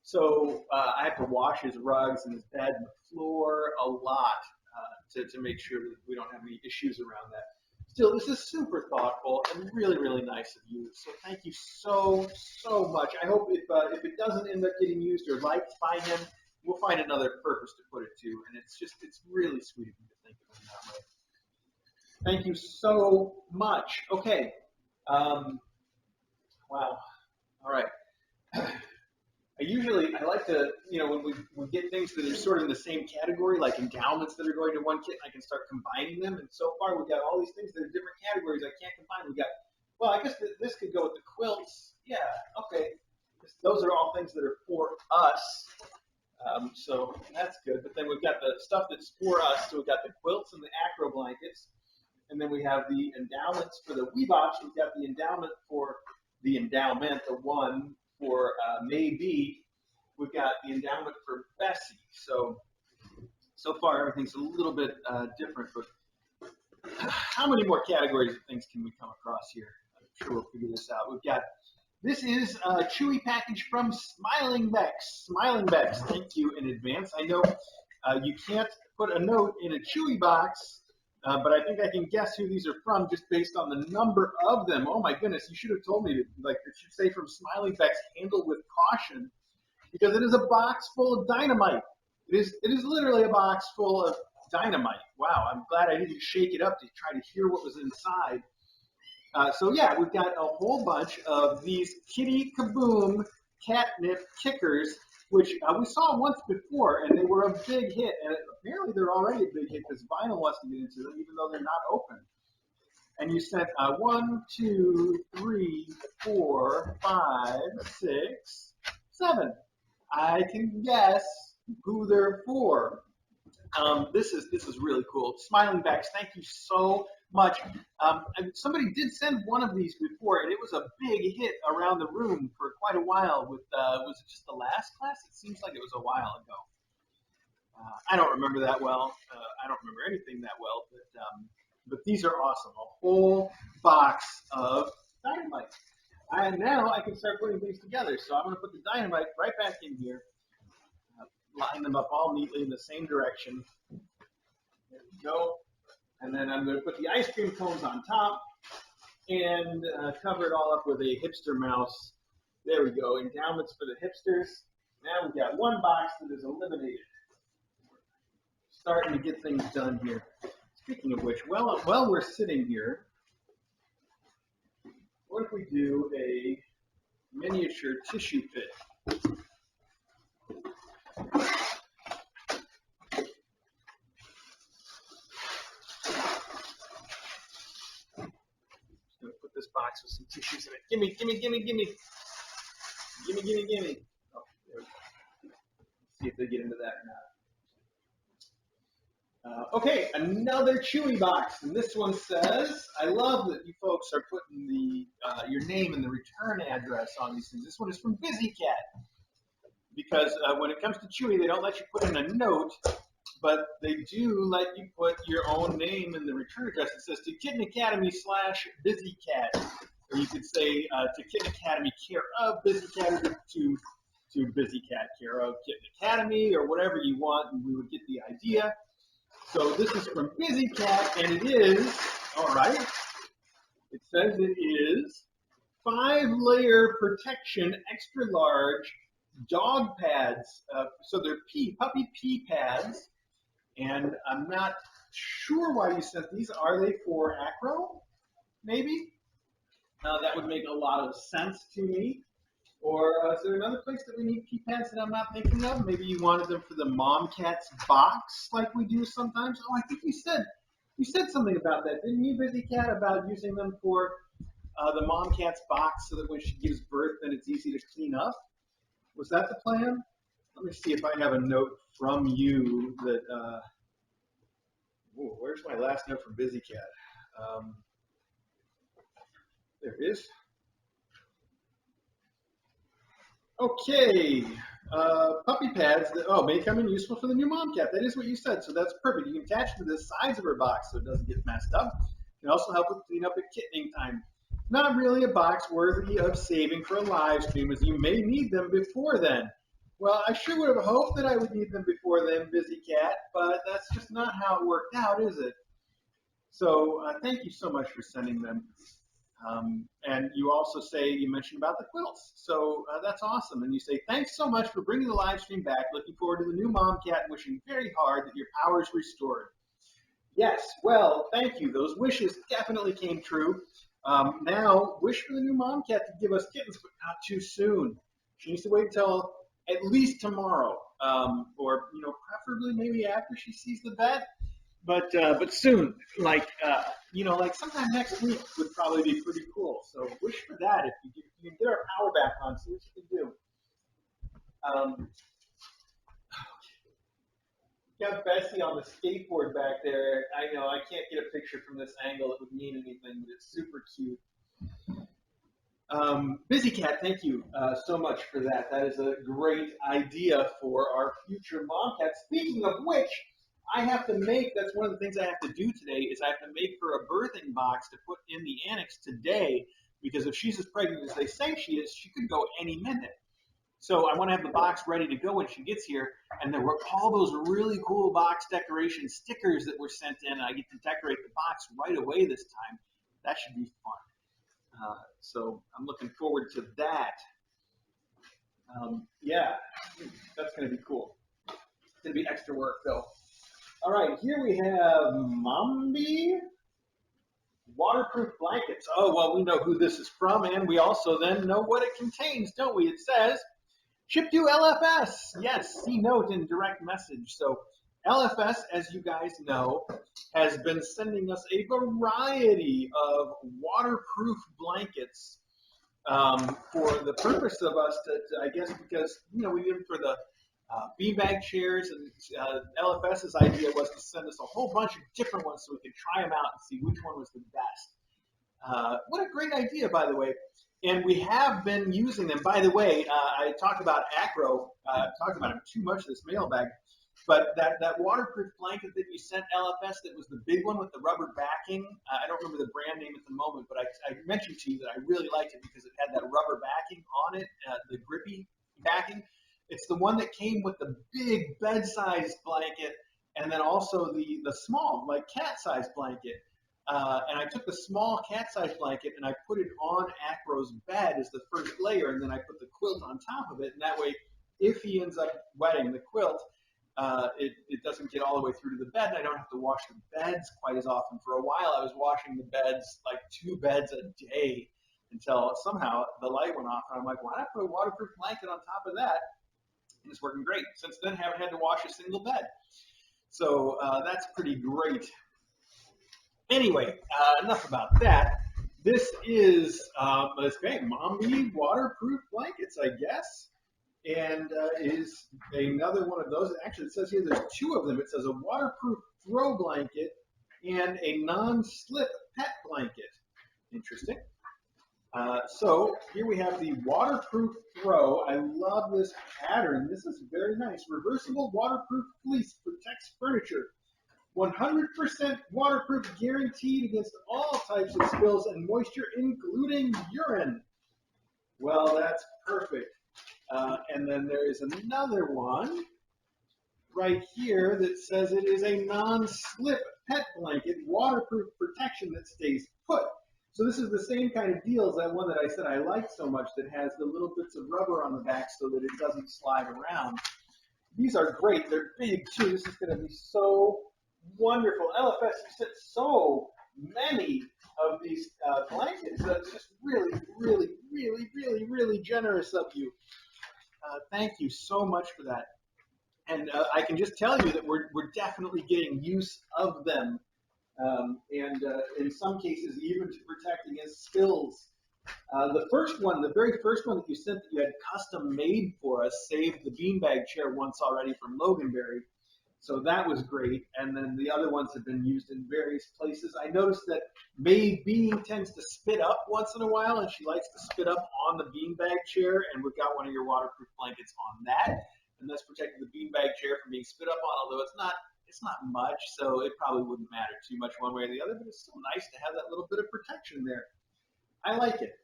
So I have to wash his rugs and his bed and the floor a lot to make sure that we don't have any issues around that. Still, this is super thoughtful and really, really nice of you. So thank you so much. I hope if it doesn't end up getting used or liked by him, we'll find another purpose to put it to. And it's really sweet of you to think of him that way. Thank you so much. Okay. Wow. All right. I like to, when we get things that are sort of in the same category, like endowments that are going to one kit, I can start combining them. And so far, we've got all these things that are different categories I can't combine. I guess this could go with the quilts. Yeah, okay. Those are all things that are for us. So that's good. But then we've got the stuff that's for us. So we've got the quilts and the Acro blankets. And then we have the endowments for the Weebops. We've got the endowment for the endowment, the one for Maybe. We've got the endowment for Bessie. So far, everything's a little bit different. But how many more categories of things can we come across here? I'm sure we'll figure this out. This is a Chewy Package from Smiling Becks. Smiling Becks, thank you in advance. I know you can't put a note in a Chewy box, but I think I can guess who these are from just based on the number of them. Oh my goodness, you should have told me it should say from Smiling Becks, handle with caution, because it is a box full of dynamite. It is literally a box full of dynamite. Wow, I'm glad I didn't shake it up to try to hear what was inside. We've got a whole bunch of these Kitty Kaboom catnip kickers, which we saw once before, and they were a big hit. And apparently they're already a big hit because vinyl wants to get into them, even though they're not open. And you sent 1, 2, 3, 4, 5, 6, 7. I can guess who they're for. This is really cool. Smiling Becks, thank you so much. Somebody did send one of these before, and it was a big hit around the room for quite a while. Was it just the last class? It seems like it was a while ago. I don't remember that well. I don't remember anything that well, but these are awesome. A whole box of dynamite. And now I can start putting things together. So I'm going to put the dynamite right back in here. Line them up all neatly in the same direction. There we go. And then I'm going to put the ice cream cones on top and cover it all up with a hipster mouse. There we go. Endowments for the hipsters. Now we've got one box that is eliminated. Starting to get things done here. Speaking of which, while we're sitting here, what if we do a miniature tissue pit? This box with some tissues in it. Gimme. Oh, there we go. Let's see if they get into that or not. Okay, another Chewy box, and this one says, I love that you folks are putting your name and the return address on these things. This one is from Busy Cat, because when it comes to Chewy, they don't let you put in a note, but they do let you put your own name in the return address. It says to Kitten Academy /Busy Cat, or you could say to Kitten Academy care of Busy Cat, or to Busy Cat care of Kitten Academy, or whatever you want, and we would get the idea. So this is from Busy Cat, and it is, all right, it says it is 5-layer protection, extra large dog pads. So they're puppy pee pads. And I'm not sure why you sent these. Are they for Acro? Maybe? That would make a lot of sense to me. Or is there another place that we need pee pads that I'm not thinking of? Maybe you wanted them for the mom cat's box like we do sometimes. Oh, I think you said something about that, didn't you, Busy Cat, about using them for the mom cat's box so that when she gives birth, then it's easy to clean up? Was that the plan? Let me see if I have a note from you that, where's my last note from Busy Cat? There it is. Okay, puppy pads that, may come in useful for the new mom cat. That is what you said, so that's perfect. You can attach to the sides of her box so it doesn't get messed up. Can also help with cleanup at kittening time. Not really a box worthy of saving for a live stream, as you may need them before then. Well, I sure would have hoped that I would need them before then, Busy Cat, but that's just not how it worked out, is it? So thank you so much for sending them. And you also say, you mentioned about the quilts. So that's awesome. And you say, thanks so much for bringing the live stream back. Looking forward to the new mom cat and wishing very hard that your power is restored. Yes, well, thank you. Those wishes definitely came true. Now, wish for the new mom cat to give us kittens, but not too soon. She needs to wait until at least tomorrow, or preferably maybe after she sees the vet. But soon, like sometime next week would probably be pretty cool. So wish for that if you can get our power back on. See what you can do. Got Bessie on the skateboard back there. I know I can't get a picture from this angle that would mean anything, but it's super cute. Busy Cat, thank you so much for that. That is a great idea for our future mom cat. Speaking of which, I have to make, that's one of the things I have to do today, is I have to make her a birthing box to put in the annex today, because if she's as pregnant as they say she is, she could go any minute. So I want to have the box ready to go when she gets here, and there were all those really cool box decoration stickers that were sent in, and I get to decorate the box right away this time. That should be fun. So I'm looking forward to that. Yeah, that's going to be cool. It's going to be extra work, though. All right, here we have Mambi waterproof blankets. Oh, well, we know who this is from, and we also then know what it contains, don't we? It says, ship to LFS. Yes, see note in direct message. So LFS, as you guys know, has been sending us a variety of waterproof blankets for the purpose of us to I guess, because, we did them for the beanbag chairs, and LFS's idea was to send us a whole bunch of different ones so we could try them out and see which one was the best. What a great idea, by the way. And we have been using them. By the way, I talked about Acro. Talked about them too much in this mailbag. But that waterproof blanket that you sent LFS, that was the big one with the rubber backing. I don't remember the brand name at the moment, but I mentioned to you that I really liked it because it had that rubber backing on it, the grippy backing. It's the one that came with the big bed-sized blanket, and then also the small, like cat-sized blanket. And I took the small cat-sized blanket and I put it on Acro's bed as the first layer, and then I put the quilt on top of it. And that way, if he ends up wetting the quilt, it doesn't get all the way through to the bed, and I don't have to wash the beds quite as often. For a while, I was washing the beds, like 2 beds a day, until somehow the light went off, and I'm like, why not put a waterproof blanket on top of that? And it's working great. Since then, haven't had to wash a single bed. So that's pretty great. Anyway, enough about that. This is Mambi waterproof blankets, I guess. And is another one of those. Actually, it says here there's 2 of them. It says a waterproof throw blanket and a non-slip pet blanket. Interesting. So here we have the waterproof throw. I love this pattern. This is very nice. Reversible waterproof fleece protects furniture. 100% waterproof, guaranteed against all types of spills and moisture, including urine. Well, that's perfect. And then there is another one right here that says it is a non-slip pet blanket, waterproof protection that stays put. So this is the same kind of deal as that one that I said I liked so much, that has the little bits of rubber on the back so that it doesn't slide around. These are great. They're big, too. This is going to be so wonderful. LFS, you sent so many of these blankets. That's just really, really, really, really, really generous of you. Thank you so much for that. And I can just tell you that we're definitely getting use of them. And in some cases, even to protect against spills. The very first one that you sent that you had custom made for us saved the beanbag chair once already from Loganberry. So that was great. And then the other ones have been used in various places. I noticed that May B tends to spit up once in a while, and she likes to spit up on the beanbag chair, and we've got one of your waterproof blankets on that. And that's protecting the beanbag chair from being spit up on, although it's not it's not much, so it probably wouldn't matter too much one way or the other, but it's still nice to have that little bit of protection there. I like it.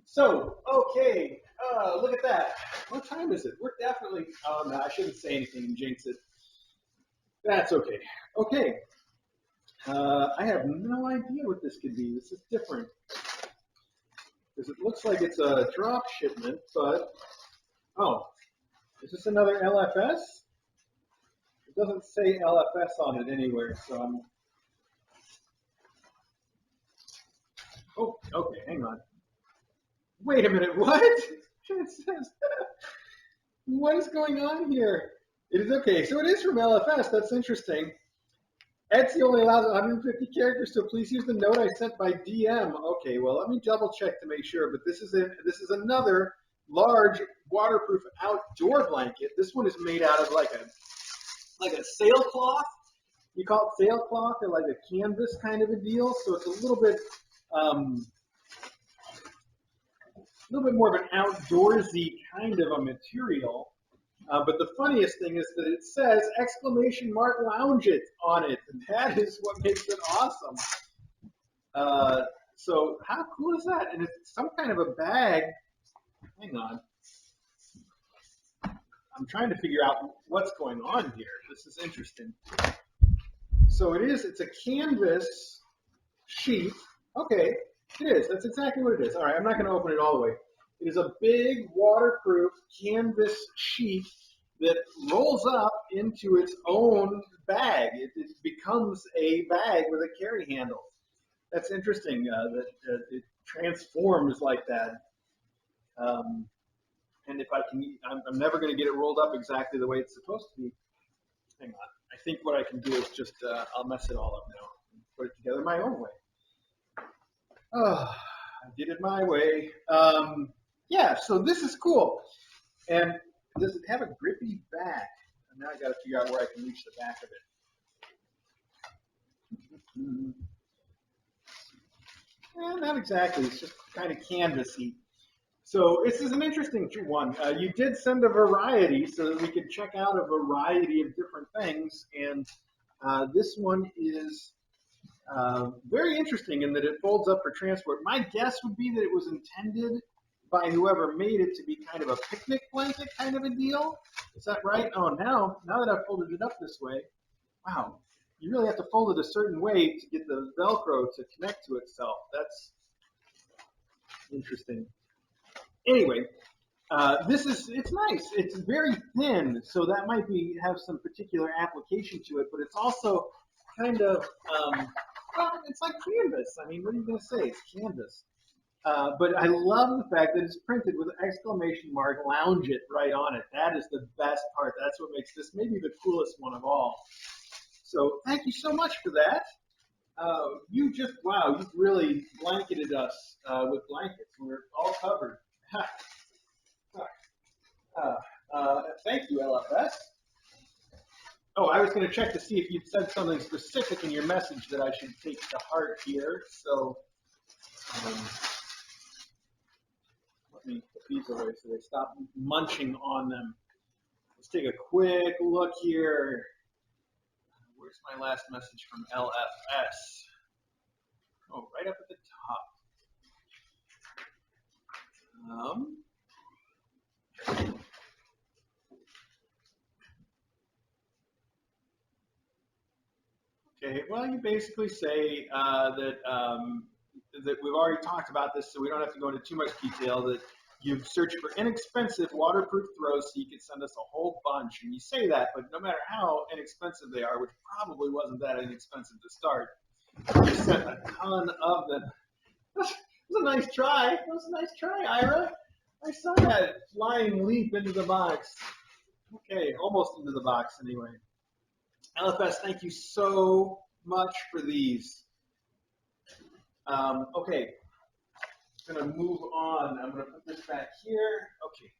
So, okay, look at that. What time is it? We're definitely, oh no, I shouldn't say anything and jinx it. That's okay. Okay. I have no idea what this could be. This is different. Because it looks like it's a drop shipment, but, oh, is this another LFS? It doesn't say LFS on it anywhere, so I'm, oh, okay, hang on. Wait a minute, what? It says, what is going on here? It is okay, so it is from LFS, that's interesting. Etsy only allows 150 characters, so please use the note I sent by DM. Okay, well, let me double check to make sure, but this is another large waterproof outdoor blanket. This one is made out of like a sailcloth. You call it sailcloth or like a canvas kind of a deal, so it's a little bit more of an outdoorsy kind of a material. But the funniest thing is that it says !Lounge it on it. And that is what makes it awesome. So how cool is that? And it's some kind of a bag. Hang on. I'm trying to figure out what's going on here. This is interesting. So it's a canvas sheet. Okay, it is. That's exactly what it is. All right, I'm not going to open it all the way. It is a big waterproof canvas sheet that rolls up into its own bag. It becomes a bag with a carry handle. That's interesting that it transforms like that. And if I can, I'm never going to get it rolled up exactly the way it's supposed to be. Hang on. I think what I can do is just, I'll mess it all up now and put it together my own way. Oh, I did it my way. Yeah, so this is cool. And does it have a grippy back? And now I got to figure out where I can reach the back of it. Not exactly. It's just kind of canvassy. So this is an interesting one. You did send a variety so that we could check out a variety of different things. And this one is very interesting in that it folds up for transport. My guess would be that it was intended by whoever made it to be kind of a picnic blanket kind of a deal. Is that right? Oh, now that I've folded it up this way, wow, you really have to fold it a certain way to get the Velcro to connect to itself. That's interesting. Anyway, it's nice. It's very thin, so that might have some particular application to it, but it's also kind of, it's like canvas. I mean, what are you going to say? It's canvas. But I love the fact that it's printed with !Lounge it right on it. That is the best part. That's what makes this maybe the coolest one of all. So thank you so much for that. You've really blanketed us with blankets. We're all covered. Thank you, LFS. Oh, I was going to check to see if you'd said something specific in your message that I should take to heart here. So let me put these away so they stop munching on them. Let's take a quick look here. Where's my last message from LFS? Oh, right up at the top. Okay, well, you basically say that we've already talked about this, so we don't have to go into too much detail, that you've searched for inexpensive waterproof throws so you can send us a whole bunch. And you say that, but no matter how inexpensive they are, which probably wasn't that inexpensive to start, you sent a ton of them. That was a nice try. That was a nice try, Ira. I saw that flying leap into the box. Okay, almost into the box anyway. LFS, thank you so much for these. Okay, I'm going to move on. I'm going to put this back here. Okay.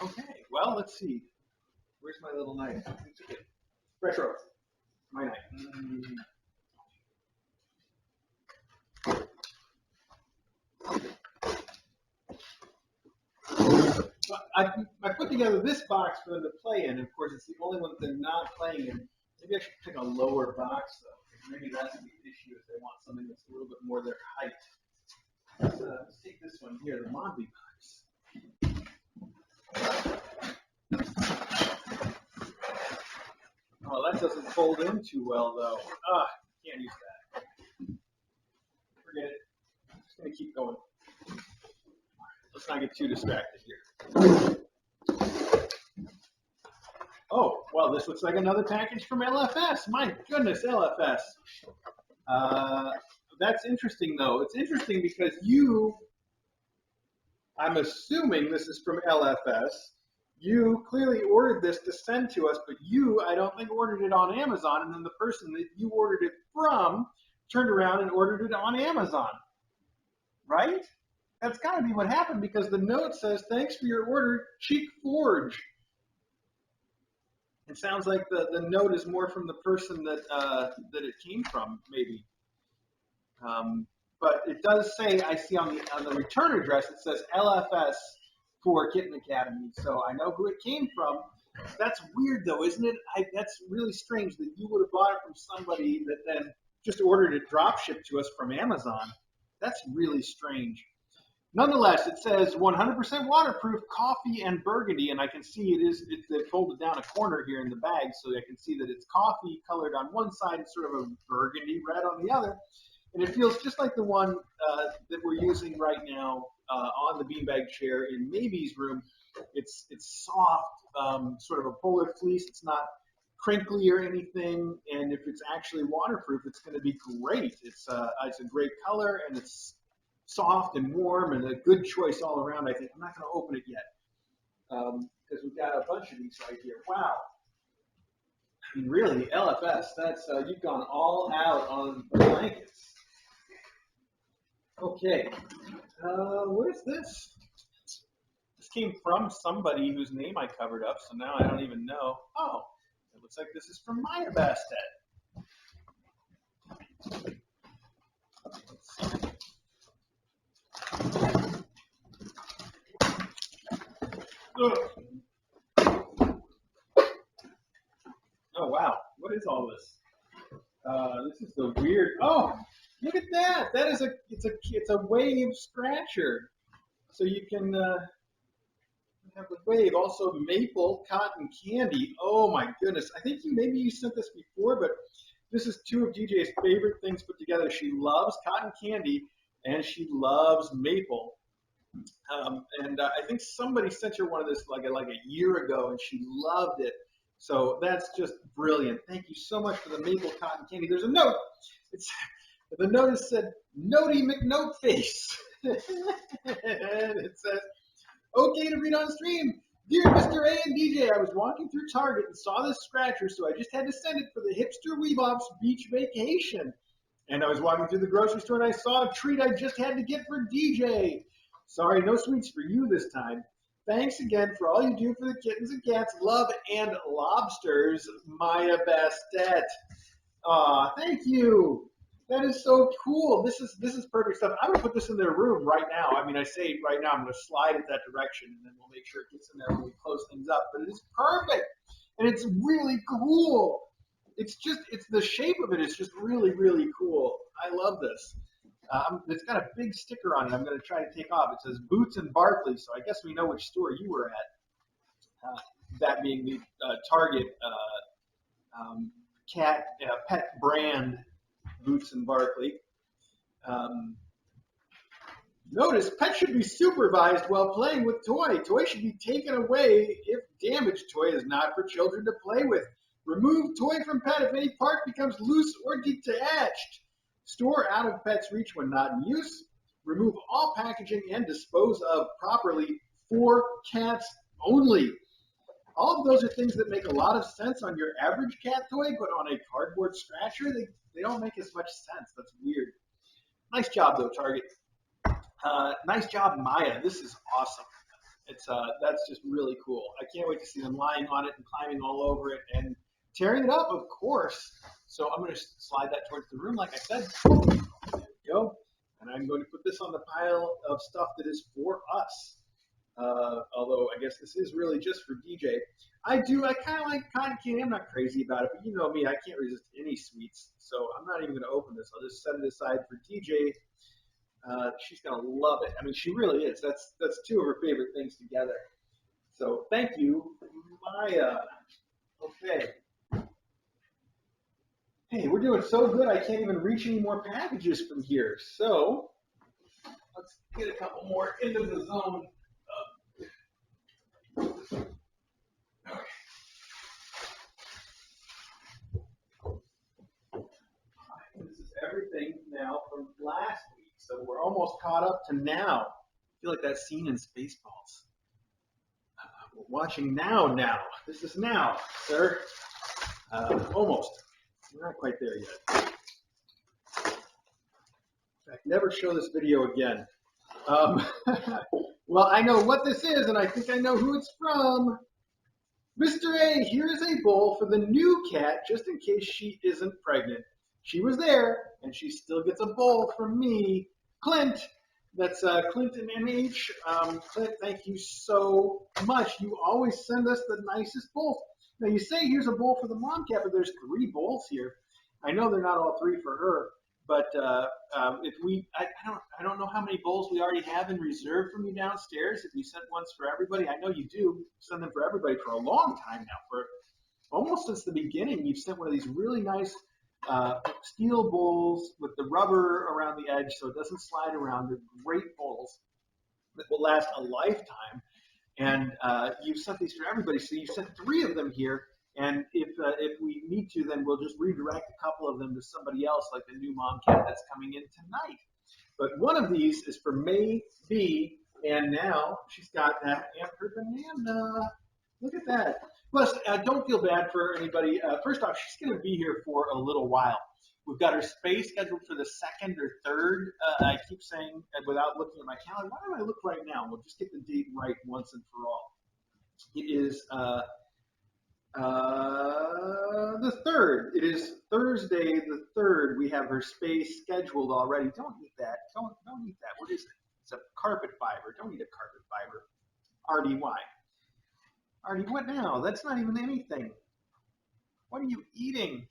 Okay, well, let's see. Where's my little knife? Retro. My knife. I put together this box for them to play in. Of course, it's the only one that they're not playing in. Maybe I should pick a lower box, though. Maybe that's the issue if they want something that's a little bit more their height. Let's take this one here, the Monty box. Oh, that doesn't fold in too well, though. Can't use that. Forget it. I'm just going to keep going. Let's not get too distracted here. Oh, well, this looks like another package from LFS. My goodness, LFS. That's interesting, though. It's interesting because I'm assuming this is from LFS. You clearly ordered this to send to us, but I don't think, ordered it on Amazon, and then the person that you ordered it from turned around and ordered it on Amazon. Right? That's got to be what happened, because the note says, thanks for your order, Cheek Forge. It sounds like the note is more from the person that it came from, maybe. But it does say, I see on the return address, it says LFS for Kitten Academy, so I know who it came from. That's weird, though, isn't it? That's really strange that you would have bought it from somebody that then just ordered it drop shipped to us from Amazon. That's really strange. Nonetheless, it says 100% waterproof coffee and burgundy, and I can see they folded down a corner here in the bag, so I can see that it's coffee colored on one side and sort of a burgundy red on the other. And it feels just like the one that we're using right now on the beanbag chair in Maybe's room. It's soft, sort of a polar fleece. It's not crinkly or anything, and if it's actually waterproof, it's going to be great. It's a great color, and it's soft and warm, and a good choice all around, I think. I'm not going to open it yet, because we've got a bunch of these right here. Wow. I mean, really, LFS, that's you've gone all out on the blankets. Okay, what is this? This came from somebody whose name I covered up, so now I don't even know. Oh, it looks like this is from Maya Bastet. Let's see. Oh, wow. What is all this? This is the weird. Oh, look at that. That is it's a wave scratcher. So you can have the wave. Also maple cotton candy. Oh my goodness. I think maybe you sent this before, but this is two of DJ's favorite things put together. She loves cotton candy and she loves maple. And I think somebody sent her one of this like a year ago, and she loved it. So that's just brilliant. Thank you so much for the maple cotton candy. There's a note. The notice said, Notey McNoteface. And it says, okay to read on stream. Dear Mr. A and DJ, I was walking through Target and saw this scratcher, so I just had to send it for the hipster Weebop's beach vacation. And I was walking through the grocery store and I saw a treat I just had to get for DJ. Sorry, no sweets for you this time. Thanks again for all you do for the kittens and cats. Love and lobsters, Maya Bastet. Aw, thank you. That is so cool. This is perfect stuff. I'm gonna put this in their room right now. I mean, I say right now, I'm gonna slide it that direction, and then we'll make sure it gets in there when we close things up. But it is perfect, and it's really cool. It's the shape of it is just really, really cool. I love this. It's got a big sticker on it. I'm going to try to take off. It says Boots and Barkley, so I guess we know which store you were at. That being the Target cat pet brand, Boots and Barkley. Notice pet should be supervised while playing with toy. Toy should be taken away if damaged. Toy is not for children to play with. Remove toy from pet if any part becomes loose or detached. Store out of pet's reach when not in use. Remove all packaging and dispose of properly for cats only. All of those are things that make a lot of sense on your average cat toy, but on a cardboard scratcher, they don't make as much sense. That's weird. Nice job, though, Target. Nice job, Maya. This is awesome. That's just really cool. I can't wait to see them lying on it and climbing all over it and tearing it up, of course. So I'm going to slide that towards the room, like I said. There we go. And I'm going to put this on the pile of stuff that is for us. Although I guess this is really just for DJ. I kind of like cotton candy. I'm not crazy about it, but you know me, I can't resist any sweets. So I'm not even going to open this. I'll just set it aside for DJ. She's going to love it. I mean, she really is. That's two of her favorite things together. So thank you, Maya. Okay. Hey, we're doing so good, I can't even reach any more packages from here. So let's get a couple more into the zone. This is everything now from last week, so we're almost caught up to now. I feel like that scene in Spaceballs. We're watching now. This is now, sir. Almost. We're not quite there yet. In fact, never show this video again. Well, I know what this is, and I think I know who it's from. Mr. A, here is a bowl for the new cat, just in case she isn't pregnant. She was there, and she still gets a bowl from me. Clint, that's Clint and NH. Clint, thank you so much. You always send us the nicest bowls. Now, you say here's a bowl for the mom cat, but there's 3 bowls here. I know they're not all 3 for her. But if I don't know how many bowls we already have in reserve from you downstairs. If you sent ones for everybody, I know you do send them for everybody for a long time now. For almost since the beginning, you've sent one of these really nice steel bowls with the rubber around the edge so it doesn't slide around. They're great bowls that will last a lifetime. And you've sent these for everybody. So you've sent 3 of them here. And if we need to, then we'll just redirect a couple of them to somebody else, like the new mom cat that's coming in tonight. But one of these is for May B, and now she's got that and her banana. Look at that. Plus, don't feel bad for anybody. First off, she's going to be here for a little while. We've got her space scheduled for the 2nd or 3rd. I keep saying, without looking at my calendar, why don't I look right now? We'll just get the date right once and for all. It is the 3rd. It is Thursday the 3rd. We have her space scheduled already. Don't eat that. Don't eat that. What is it? It's a carpet fiber. Don't eat a carpet fiber. RDY. Artie, what now? That's not even anything. What are you eating?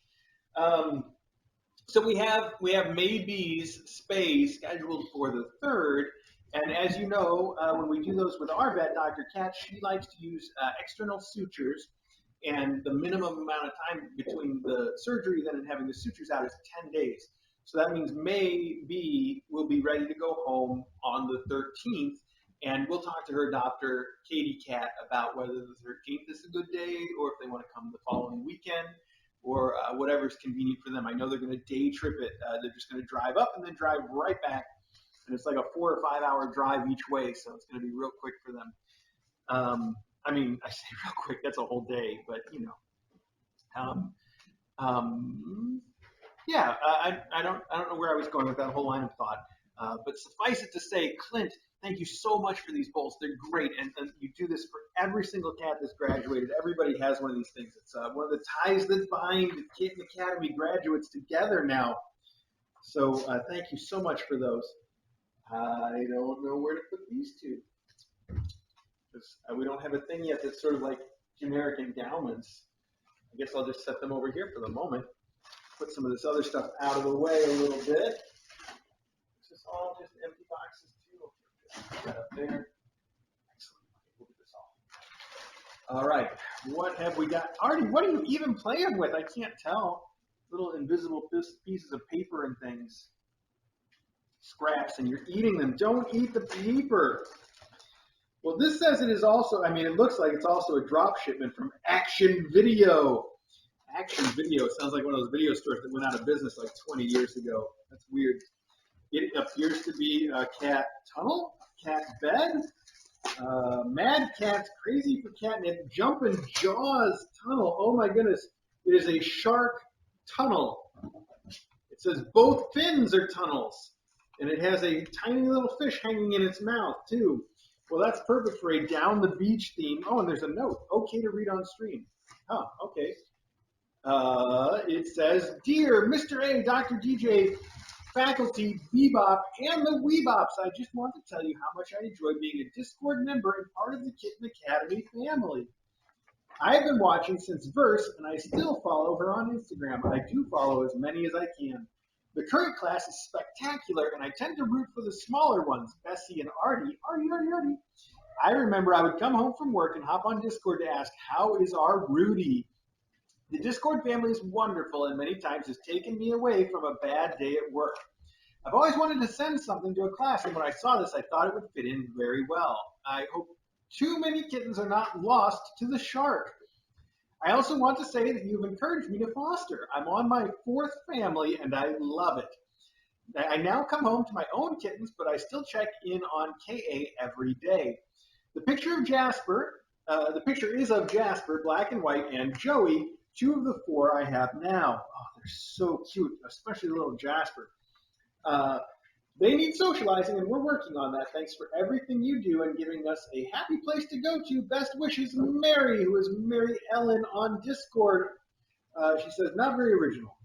So we have Maybe's space scheduled for the 3rd. And as you know, when we do those with our vet, Dr. Katz, she likes to use external sutures. And the minimum amount of time between the surgery then and having the sutures out is 10 days. So that means May B will be ready to go home on the 13th. And we'll talk to her doctor, Katie Cat, about whether the 13th is a good day or if they want to come the following weekend or whatever's convenient for them. I know they're going to day trip it. They're just going to drive up and then drive right back. And it's like a 4 or 5 hour drive each way. So it's going to be real quick for them. I mean, I say real quick, that's a whole day, but you know, yeah, I don't know where I was going with that whole line of thought, but suffice it to say, Clint, thank you so much for these bowls. They're great, and you do this for every single cat that's graduated. Everybody has one of these things. It's one of the ties that bind Kitten Academy graduates together now. So thank you so much for those. I don't know where to put these 2. We don't have a thing yet that's sort of like generic endowments. I guess I'll just set them over here for the moment. Put some of this other stuff out of the way a little bit. This is all just empty boxes too. Put that up there. Excellent. We'll get this all. All right. What have we got? Artie, what are you even playing with? I can't tell. Little invisible pieces of paper and things. Scraps, and you're eating them. Don't eat the paper. Well, this says it is also, I mean, it looks like it's also a drop shipment from Action Video. Action Video. It sounds like one of those video stores that went out of business like 20 years ago. That's weird. It appears to be a cat tunnel, cat bed, Mad Cat's Crazy for Catnip, Jumpin' Jaws tunnel. Oh my goodness. It is a shark tunnel. It says both fins are tunnels. And it has a tiny little fish hanging in its mouth, too. Well, that's perfect for a down the beach theme. Oh, and there's a note. Okay to read on stream. Oh, okay. It says, Dear Mr. A, Dr. DJ, faculty, Bebop, and the Weebops. I just want to tell you how much I enjoy being a Discord member and part of the Kitten Academy family. I've been watching since Verse, and I still follow her on Instagram. I do follow as many as I can. The current class is spectacular, and I tend to root for the smaller ones, Bessie and Artie. Artie. I remember I would come home from work and hop on Discord to ask, how is our Rudy? The Discord family is wonderful, and many times has taken me away from a bad day at work. I've always wanted to send something to a class, and when I saw this, I thought it would fit in very well. I hope too many kittens are not lost to the shark. I also want to say that you've encouraged me to foster. I'm on my 4th family, and I love it. I now come home to my own kittens, but I still check in on KA every day. The picture is of Jasper, black and white, and Joey, 2 of the 4 I have now. Oh, they're so cute, especially little Jasper. They need socializing, and we're working on that. Thanks for everything you do and giving us a happy place to go to. Best wishes, Mary, who is Mary Ellen on Discord. She says, not very original.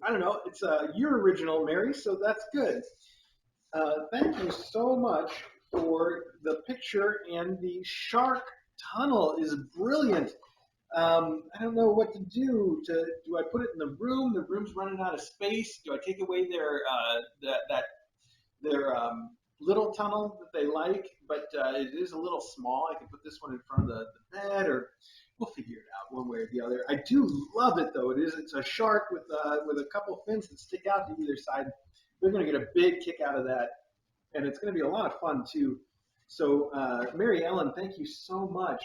I don't know. It's your original, Mary, so that's good. Thank you so much for the picture, and the shark tunnel is brilliant. I don't know what to do. Do I put it in the room? The room's running out of space. Do I take away their little tunnel that they like? But it is a little small. I can put this one in front of the bed, or we'll figure it out one way or the other. I do love it though. It's a shark with a couple fins that stick out to either side. They're going to get a big kick out of that, and it's going to be a lot of fun too. So Mary Ellen, thank you so much.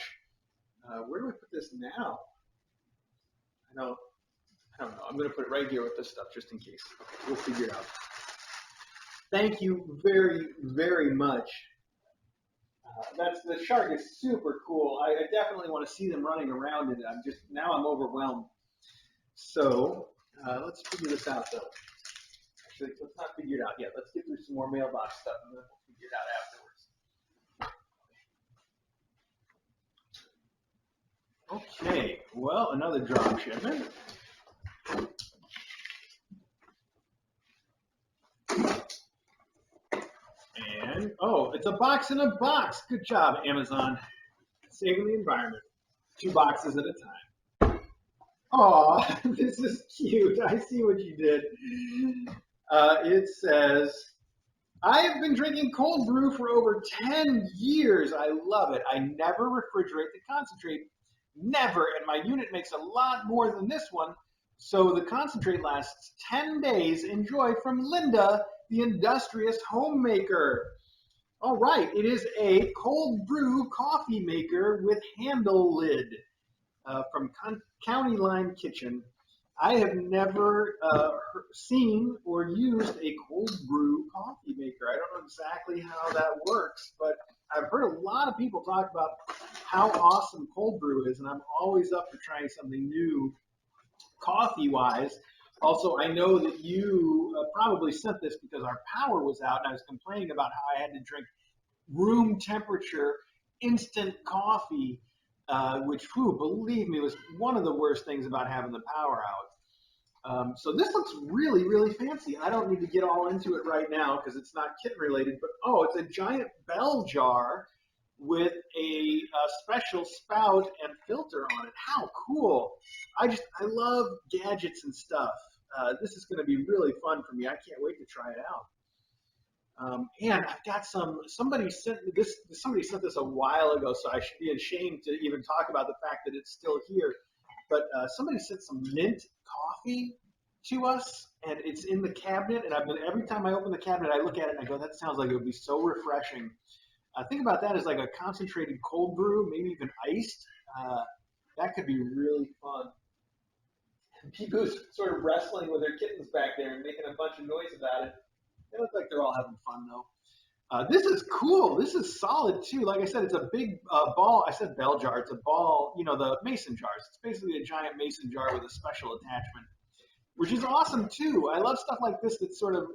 Where do I put this now? I don't know. I'm going to put it right here with this stuff just in case. Okay, we'll figure it out. Thank you very, very much. The shark is super cool. I definitely want to see them running around it. I'm overwhelmed. So let's figure this out though. Actually, let's not figure it out yet. Let's get through some more mailbox stuff and then we'll figure it out afterwards. Okay, well, another drop shipment. And, oh, it's a box in a box. Good job, Amazon. Saving the environment. 2 boxes at a time. Aw, this is cute. I see what you did. It says, I have been drinking cold brew for over 10 years. I love it. I never refrigerate the concentrate. Never. And my unit makes a lot more than this one. So the concentrate lasts 10 days. Enjoy from Linda, the industrious homemaker. All right. It is a cold brew coffee maker with handle lid from County Line Kitchen. I have never seen or used a cold brew coffee maker. I don't know exactly how that works, but I've heard a lot of people talk about how awesome cold brew is, and I'm always up for trying something new coffee-wise. Also, I know that you probably sent this because our power was out, and I was complaining about how I had to drink room temperature instant coffee, which, believe me, was one of the worst things about having the power out. So this looks really, really fancy. I don't need to get all into it right now because it's not kitten related, but it's a giant bell jar with a special spout and filter on it. How cool. I love gadgets and stuff. This is going to be really fun for me. I can't wait to try it out. And I've got somebody sent this a while ago, so I should be ashamed to even talk about the fact that it's still here. But somebody sent some mint coffee to us, and it's in the cabinet. And every time I open the cabinet, I look at it and I go, that sounds like it would be so refreshing. Think about that as like a concentrated cold brew, maybe even iced. That could be really fun. Beboo's sort of wrestling with their kittens back there and making a bunch of noise about it. They look like they're all having fun though. This is cool. This is solid too. Like I said, it's a big ball. I said bell jar. It's a ball, the mason jars. It's basically a giant mason jar with a special attachment, which is awesome too. I love stuff like this that sort of,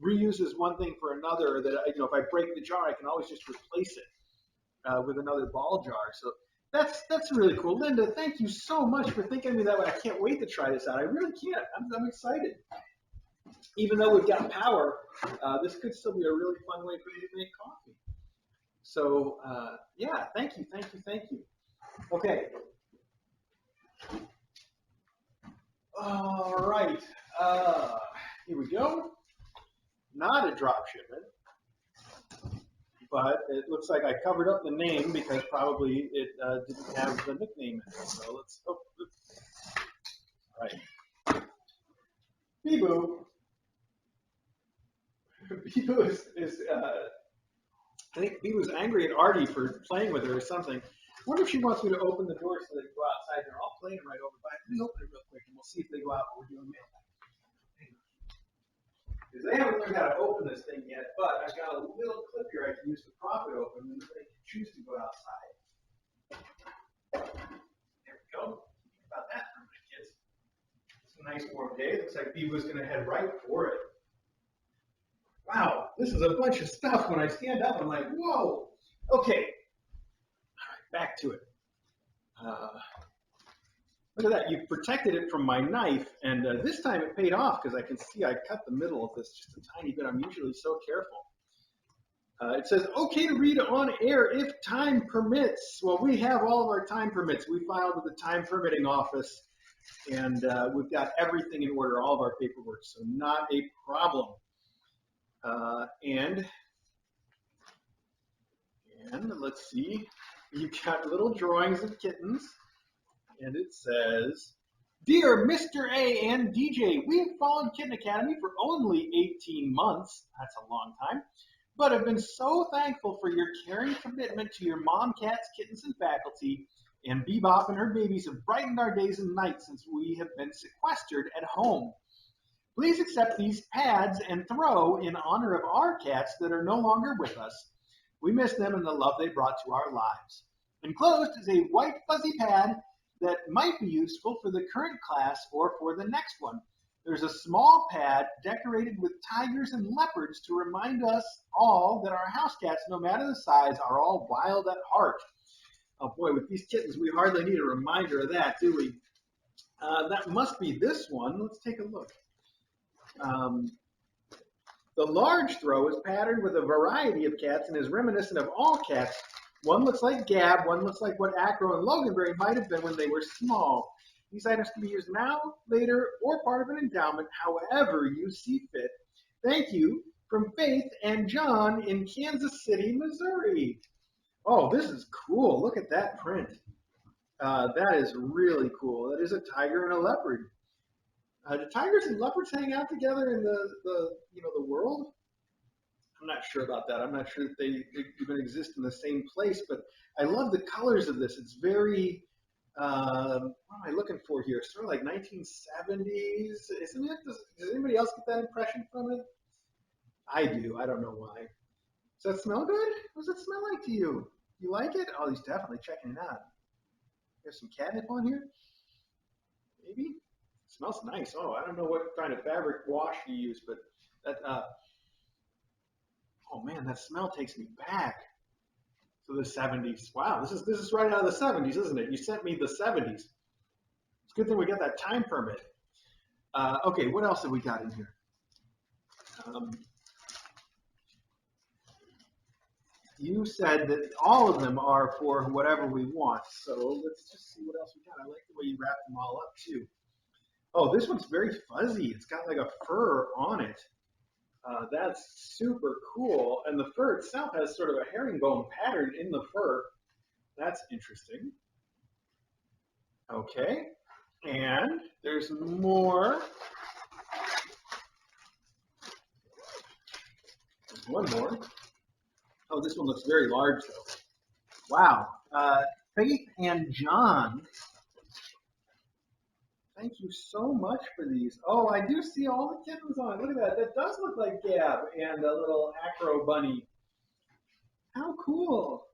reuses one thing for another. That, if I break the jar, I can always just replace it with another ball jar. So that's really cool. Linda, thank you so much for thinking of me that way. I can't wait to try this out. I really can't. I'm excited. even though we've got power, this could still be a really fun way for you to make coffee. So, yeah, thank you. Okay. All right. Here we go. Not a drop shipment, but it looks like I covered up the name because probably it didn't have the nickname in it. So let's, all right. Beboo. Beboo is I think Beboo's angry at Artie for playing with her or something. I wonder if she wants me to open the door so they can go outside. They're all playing right over by. Let me open it real quick and we'll see if they go out while we're doing mailbag. Because they haven't learned how to open this thing yet, but I've got a little clip here I can use to prop it open, and then they can choose to go outside. There we go. Think about that for my kids. It's a nice warm day. Looks like Beboo's going to head right for it. Wow, this is a bunch of stuff. When I stand up, I'm like, whoa. Okay. All right, back to it. Look at that. You've protected it from my knife, and this time it paid off because I can see I cut the middle of this just a tiny bit. I'm usually so careful. It says, okay to read on air if time permits. Well, we have all of our time permits. We filed with the time permitting office, and we've got everything in order, all of our paperwork, so not a problem. And let's see, you've got little drawings of kittens. And it says, Dear Mr. A and DJ, we've followed Kitten Academy for only 18 months. That's a long time. But have been so thankful for your caring commitment to your mom, cats, kittens, and faculty. And Bebop and her babies have brightened our days and nights since we have been sequestered at home. Please accept these pads and throw in honor of our cats that are no longer with us. We miss them and the love they brought to our lives. Enclosed is a white fuzzy pad that might be useful for the current class or for the next one. There's a small pad decorated with tigers and leopards to remind us all that our house cats, no matter the size, are all wild at heart. Oh boy, with these kittens, we hardly need a reminder of that, do we? That must be this one. Let's take a look. The large throw is patterned with a variety of cats and is reminiscent of all cats. One looks like Gab, one looks like what Acro and Loganberry might have been when they were small. These items can be used now, later, or part of an endowment, however you see fit. Thank you from Faith and John in Kansas City, Missouri. Oh, this is cool. Look at that print. That is really cool. That is a tiger and a leopard. Do tigers and leopards hang out together in the world? I'm not sure about that. I'm not sure that they even exist in the same place, but I love the colors of this. It's very, what am I looking for here? Sort of like 1970s, isn't it? Does anybody else get that impression from it? I do. I don't know why. Does that smell good? What does it smell like to you? You like it? Oh, he's definitely checking it out. There's some catnip on here? Maybe? It smells nice. Oh, I don't know what kind of fabric wash you use, but that, oh man, that smell takes me back to the 70s. Wow, this is right out of the 70s, isn't it? You sent me the 70s. It's a good thing we got that time permit. Okay, what else have we got in here? You said that all of them are for whatever we want. So let's just see what else we got. I like the way you wrap them all up too. Oh, this one's very fuzzy. It's got like a fur on it. That's super cool. And the fur itself has sort of a herringbone pattern in the fur. That's interesting. Okay. And there's more. There's one more. Oh, this one looks very large, though. Wow. Faith and John, thank you so much for these. Oh, I do see all the kittens on it. Look at that. That does look like Gab and a little acro bunny. How cool.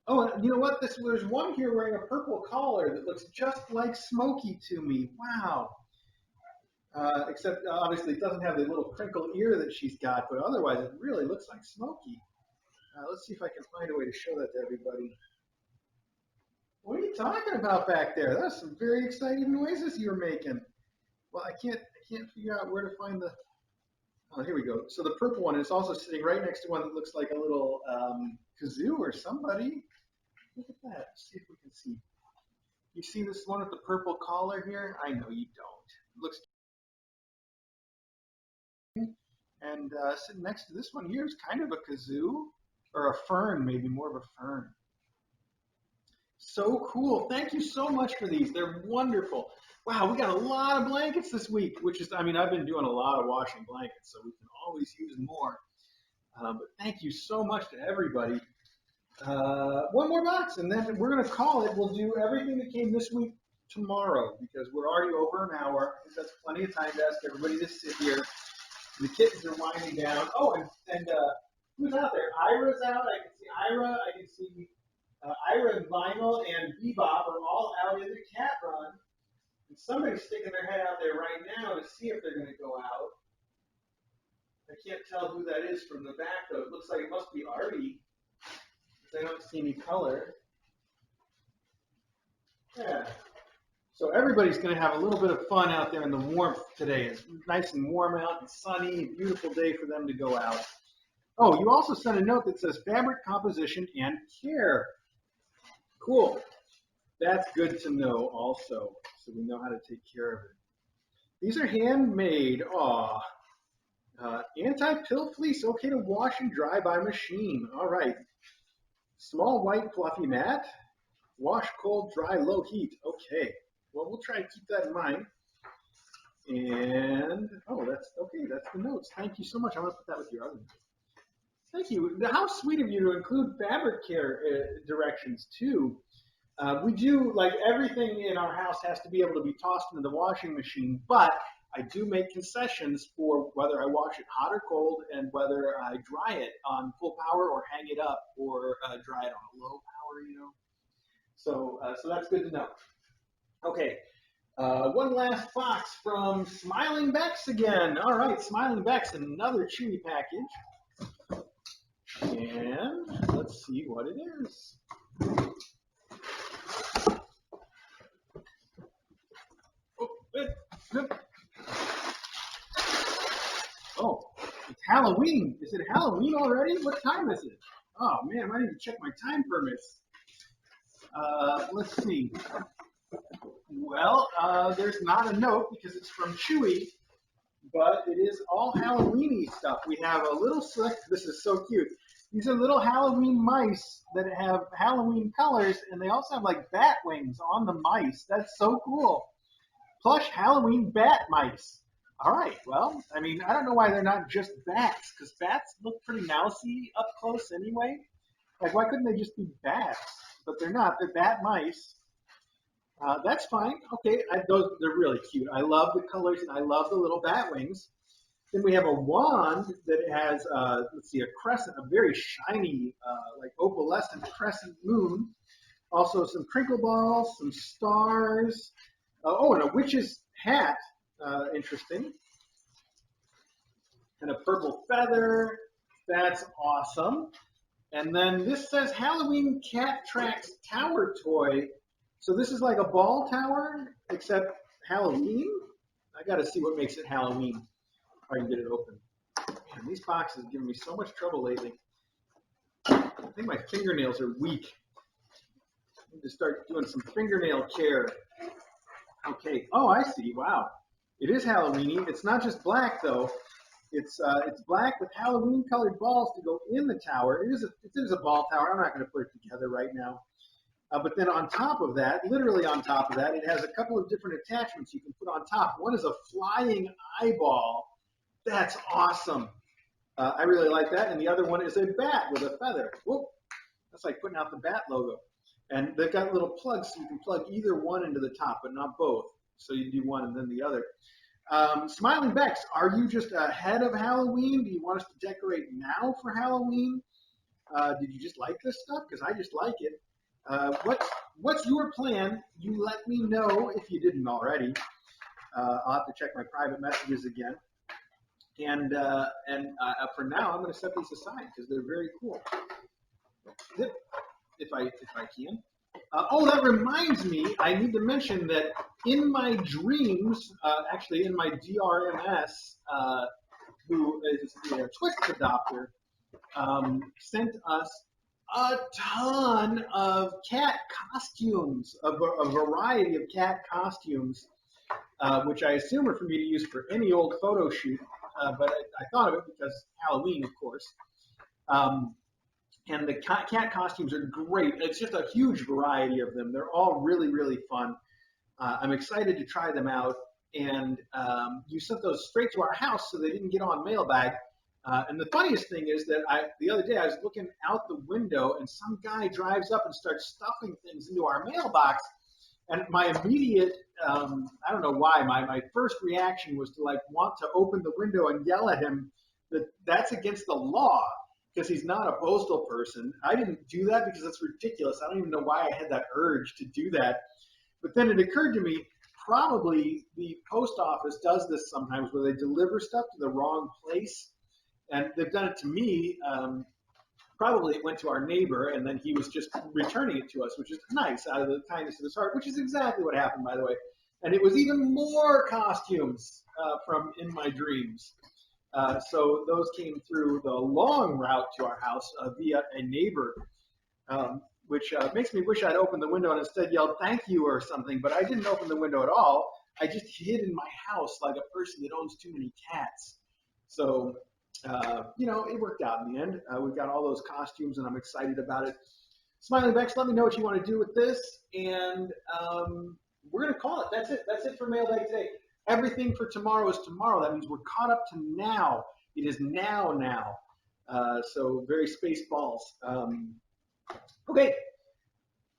Oh, and you know what? There's one here wearing a purple collar that looks just like Smokey to me. Wow. Except, obviously, it doesn't have the little crinkle ear that she's got, but otherwise it really looks like Smokey. Let's see if I can find a way to show that to everybody. What are you talking about back there? That's some very exciting noises you were making. Well, I can't figure out where to find the. Oh, here we go. So the purple one is also sitting right next to one that looks like a little kazoo or somebody. Look at that. Let's see if we can see. You see this one with the purple collar here? I know you don't. It looks. And sitting next to this one here is kind of a kazoo or a fern, maybe more of a fern. So cool. Thank you so much for these. They're wonderful. Wow, we got a lot of blankets this week, which is, I mean, I've been doing a lot of washing blankets, so we can always use more. But thank you so much to everybody. One more box, and then we're going to call it. We'll do everything that came this week tomorrow because we're already over an hour. I think that's plenty of time to ask everybody to sit here. The kittens are winding down. Oh, and who's out there? Ira's out. I can see Ira. I can see Ira and Vinyl and Bebop are all out in the cat run. And somebody's sticking their head out there right now to see if they're going to go out. I can't tell who that is from the back, though. It looks like it must be Artie. I don't see any color. Yeah. So everybody's going to have a little bit of fun out there in the warmth today. It's nice and warm out and sunny, beautiful day for them to go out. Oh, you also sent a note that says fabric composition and care. Cool. That's good to know also, so we know how to take care of it. These are handmade. Aw. Anti-pill fleece, okay to wash and dry by machine. All right. Small white fluffy mat. Wash cold, dry, low heat. Okay. Well, we'll try to keep that in mind. And, oh, that's okay. That's the notes. Thank you so much. I'm going to put that with your other notes. Thank you. How sweet of you to include fabric care directions, too. We do, like, everything in our house has to be able to be tossed into the washing machine, but I do make concessions for whether I wash it hot or cold and whether I dry it on full power or hang it up or dry it on a low power, you know. So that's good to know. Okay, one last box from Smiling Bex again. All right, Smiling Bex, another Chewy package. And let's see what it is. Oh, it's Halloween. Is it Halloween already? What time is it? Oh, man, I need to check my time permits. Let's see. Well, there's not a note because it's from Chewy, but it is all Halloween-y stuff. We have a little select. This is so cute. These are little Halloween mice that have Halloween colors, and they also have like bat wings on the mice. That's so cool. Plush Halloween bat mice. All right, well, I mean, I don't know why they're not just bats, because bats look pretty mousy up close anyway. Like, why couldn't they just be bats? But they're not. They're bat mice. That's fine. Okay, they're really cute. I love the colors, and I love the little bat wings. Then we have a wand that has, let's see, a crescent, a very shiny, like opalescent crescent moon. Also some crinkle balls, some stars. Oh, and a witch's hat. Interesting. And a purple feather. That's awesome. And then this says Halloween Cat Tracks Tower Toy. So this is like a ball tower, except Halloween? I got to see what makes it Halloween. If I can get it open. Man, these boxes are giving me so much trouble lately. I think my fingernails are weak. I need to start doing some fingernail care. Okay. Oh, I see. Wow. It is Halloween-y. It's not just black, though. It's black with Halloween-colored balls to go in the tower. It is a ball tower. I'm not going to put it together right now. But then on top of that, literally on top of that, it has a couple of different attachments you can put on top. One is a flying eyeball. That's awesome. I really like that. And the other one is a bat with a feather. Whoa. That's like putting out the bat logo. And they've got little plugs so you can plug either one into the top, but not both. So you do one and then the other. Smiling Bex, are you just ahead of Halloween? Do you want us to decorate now for Halloween? Did you just like this stuff? Because I just like it. What's your plan? You let me know if you didn't already. I'll have to check my private messages again. And for now, I'm going to set these aside because they're very cool. If I can. Oh, that reminds me, I need to mention that in my dreams, actually in my DRMS, who is the Twisted adopter, sent us a ton of cat costumes, a variety of cat costumes, which I assume are for me to use for any old photo shoot, but I thought of it because Halloween, of course. And the cat costumes are great. It's just a huge variety of them. They're all really, really fun. I'm excited to try them out. And you sent those straight to our house, so they didn't get on Mailbag. And the funniest thing is that the other day I was looking out the window, and some guy drives up and starts stuffing things into our mailbox. And my immediate, I don't know why, my first reaction was to want to open the window and yell at him that that's against the law because he's not a postal person. I didn't do that because that's ridiculous. I don't even know why I had that urge to do that. But then it occurred to me, probably the post office does this sometimes where they deliver stuff to the wrong place. And they've done it to me. Probably it went to our neighbor, and then he was just returning it to us, which is nice, out of the kindness of his heart, which is exactly what happened, by the way. And it was even more costumes from In My Dreams. So those came through the long route to our house via a neighbor, which makes me wish I'd opened the window and instead yelled thank you or something, but I didn't open the window at all. I just hid in my house like a person that owns too many cats. So it worked out in the end. We've got all those costumes, and I'm excited about it. Smiling Bex, let me know what you want to do with this, and we're going to call it. That's it. That's it for Mailbag today. Everything for tomorrow is tomorrow. That means we're caught up to now. It is now. So very space balls. Okay.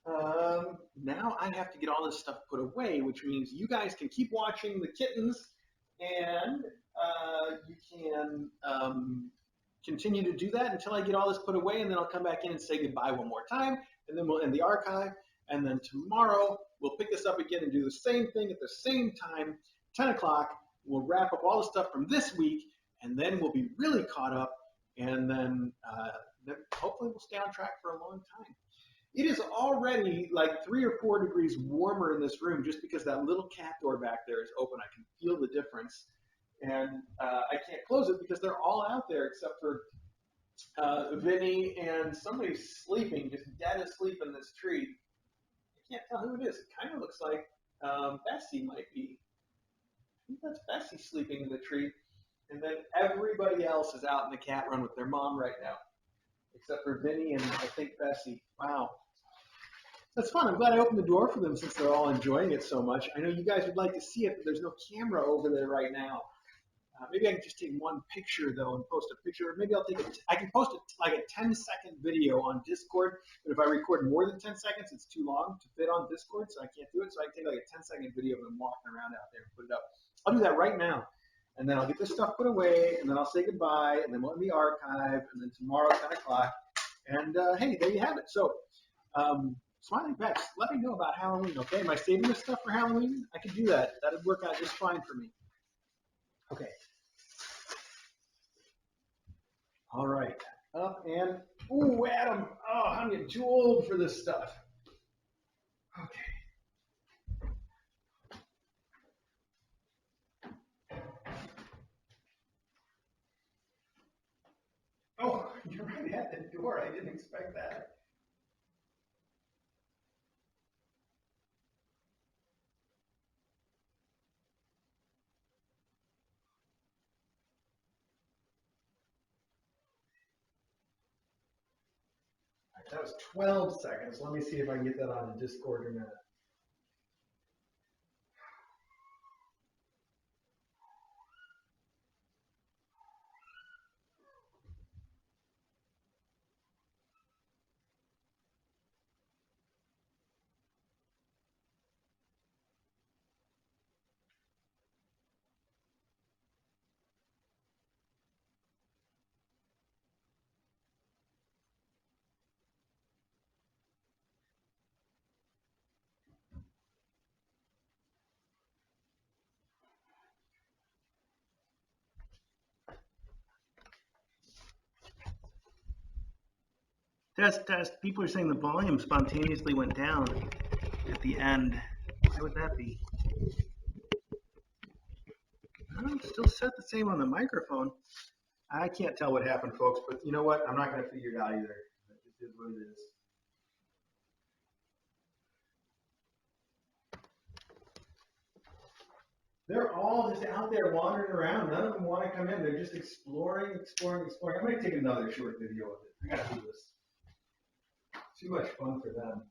Now I have to get all this stuff put away, which means you guys can keep watching the kittens, and you can continue to do that until I get all this put away, and then I'll come back in and say goodbye one more time, and then we'll end the archive, and then tomorrow we'll pick this up again and do the same thing at the same time, 10 o'clock. We'll wrap up all the stuff from this week, and then we'll be really caught up, and then hopefully we'll stay on track for a long time. It is already like 3 or 4 degrees warmer in this room just because that little cat door back there is open. I can feel the difference. And I can't close it because they're all out there except for Vinny and somebody's sleeping, just dead asleep in this tree. I can't tell who it is. It kind of looks like Bessie might be. I think that's Bessie sleeping in the tree. And then everybody else is out in the cat run with their mom right now, except for Vinny and I think Bessie. Wow. That's fun. I'm glad I opened the door for them since they're all enjoying it so much. I know you guys would like to see it, but there's no camera over there right now. Maybe I can just take one picture though and post a picture. Maybe I can post like a 10-second video on Discord, but if I record more than 10 seconds, it's too long to fit on Discord, so I can't do it. So I can take like a 10-second video of them walking around out there and put it up. I'll do that right now. And then I'll get this stuff put away, and then I'll say goodbye, and then we'll end the archive, and then tomorrow, 10 o'clock. And hey, there you have it. So, Smiling Bex, let me know about Halloween, okay? Am I saving this stuff for Halloween? I could do that. That would work out just fine for me. Okay. All right. Up and, ooh, Adam. Oh, I'm getting too old for this stuff. Okay. Oh, you're right at the door. I didn't expect that. That was 12 seconds. Let me see if I can get that on Discord or not. Test. People are saying the volume spontaneously went down at the end. Why would that be? Oh. still set the same on the microphone. I can't tell what happened, folks, but you know what? I'm not going to figure it out either. It just is what it is. They're all just out there wandering around. None of them want to come in. They're just exploring. I'm going to take another short video of it. I got to do this. Too much fun for them.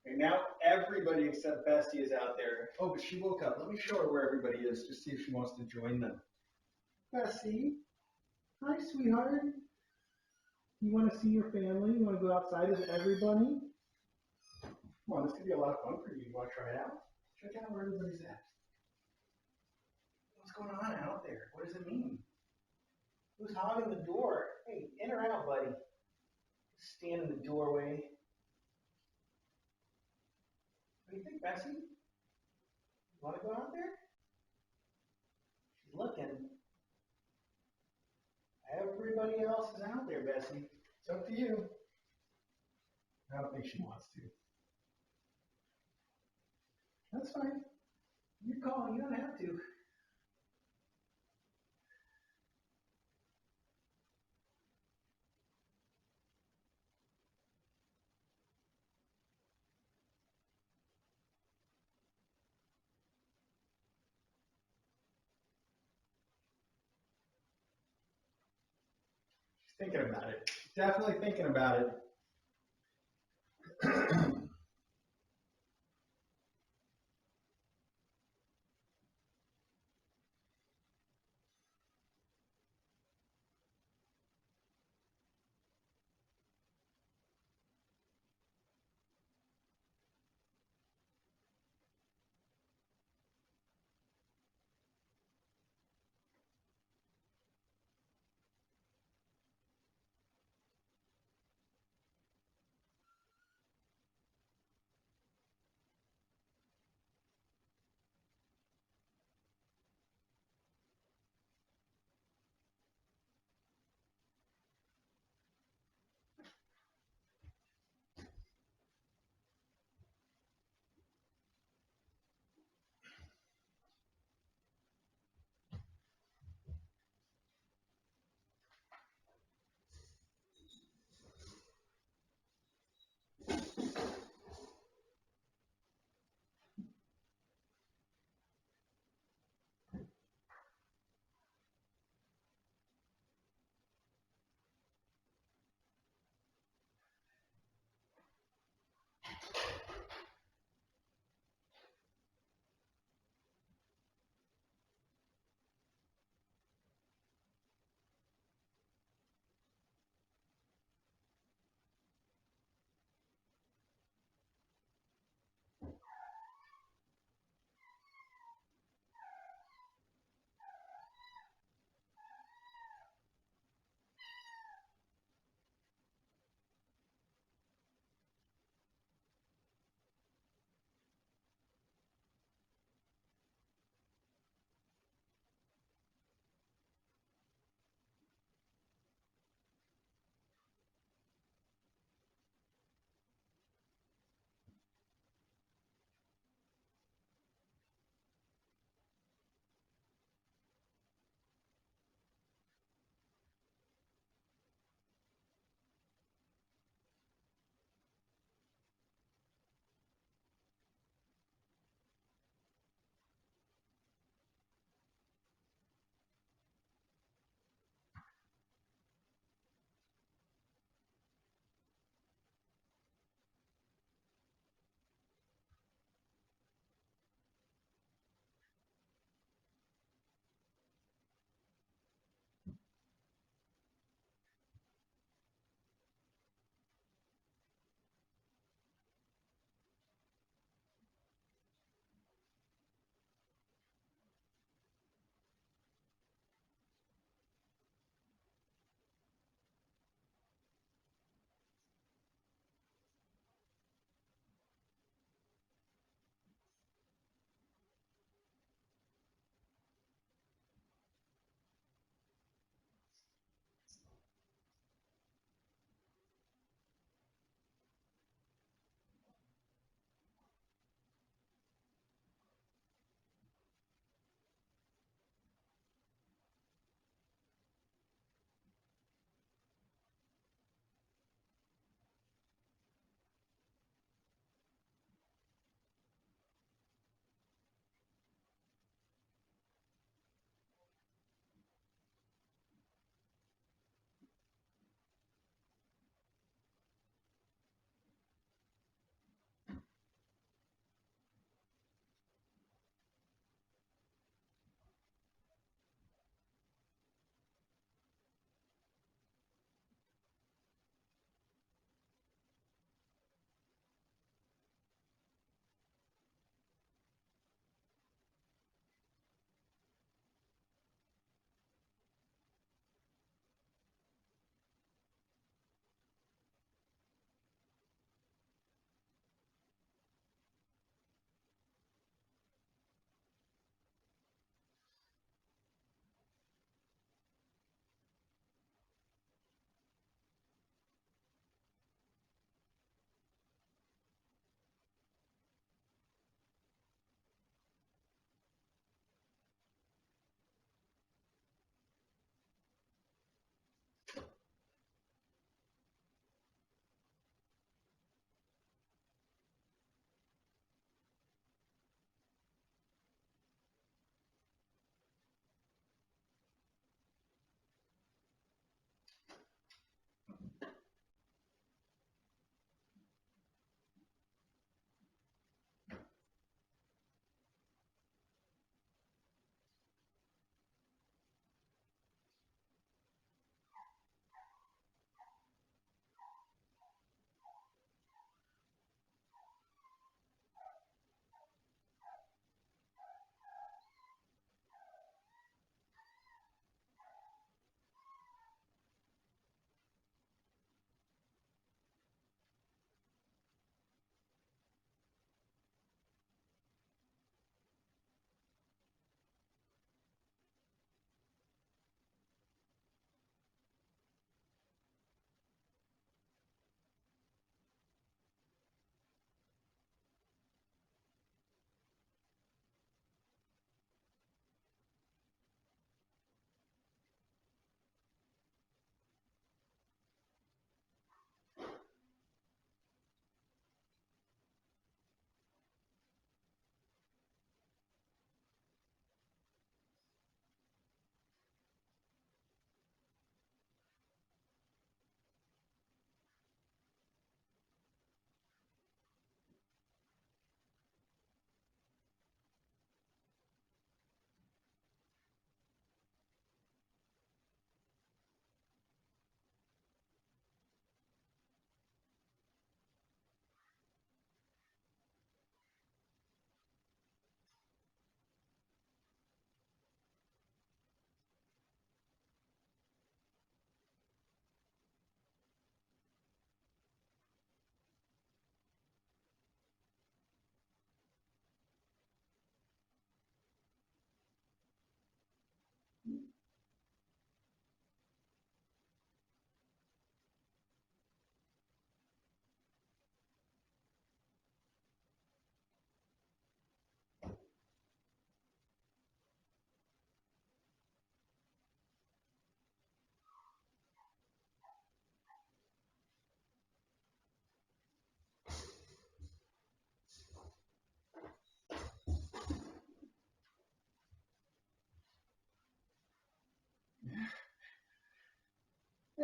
And now everybody except Bessie is out there. Oh, but she woke up. Let me show her where everybody is, just see if she wants to join them. Bessie, hi, sweetheart. You want to see your family? You want to go outside with everybody? Come on, this could be a lot of fun for you. You want to try it out? Check out where everybody's at. What's going on out there? What does it mean? Who's hogging the door? Hey, in or out, buddy? Stand in the doorway. What do you think, Bessie? You want to go out there? She's looking. Everybody else is out there, Bessie. It's up to you. I don't think she wants to. That's fine. You call. You don't have to. She's thinking about it. She's definitely thinking about it.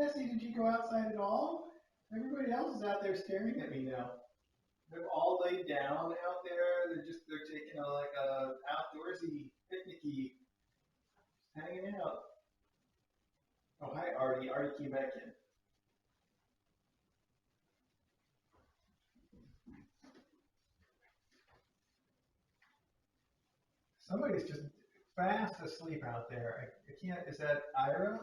Bessie, did you go outside at all? Everybody else is out there staring at me now. They're all laid down out there. They're taking a outdoorsy, picnicky, hanging out. Oh, hi, Artie. Artie came back in. Somebody's just fast asleep out there. I can't. Is that Ira?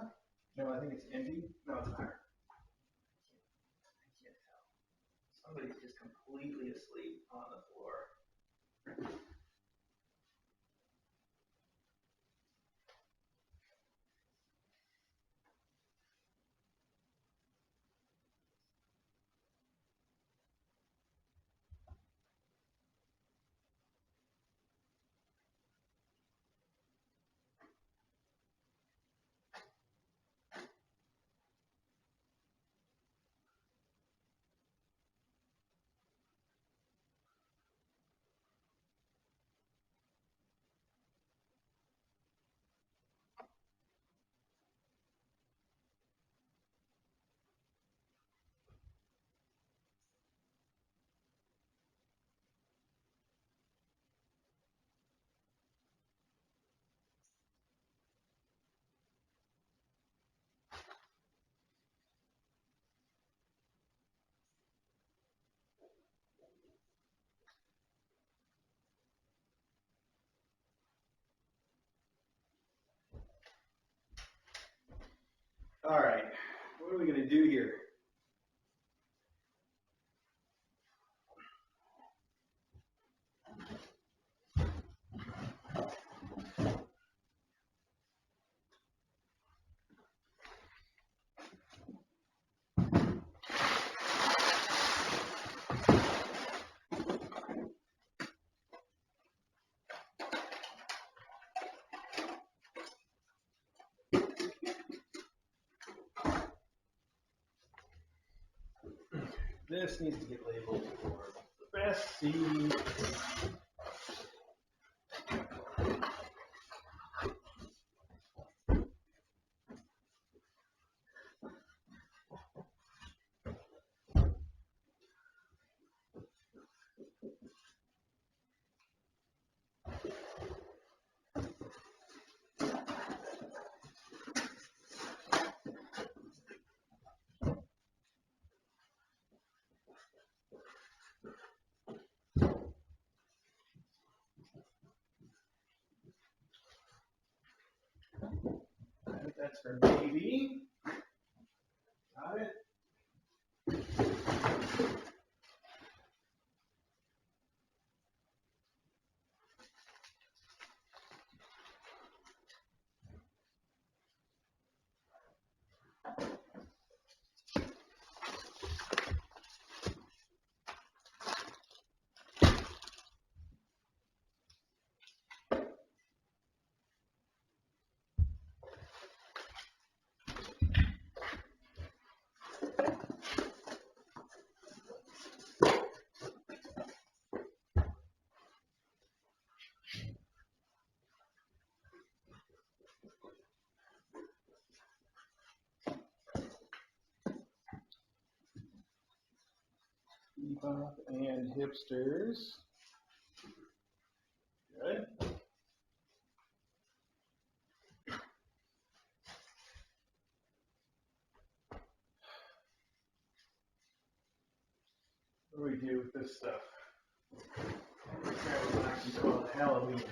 No, I think it's Indy. No, it's Ira. I can't tell. Somebody's just completely asleep on the floor. All right, what are we going to do here? This needs to get labeled for Bessie. I think that's for baby. Got it. Bebop and hipsters. Good. What do we do with this stuff? We're trying to actually call it Halloween.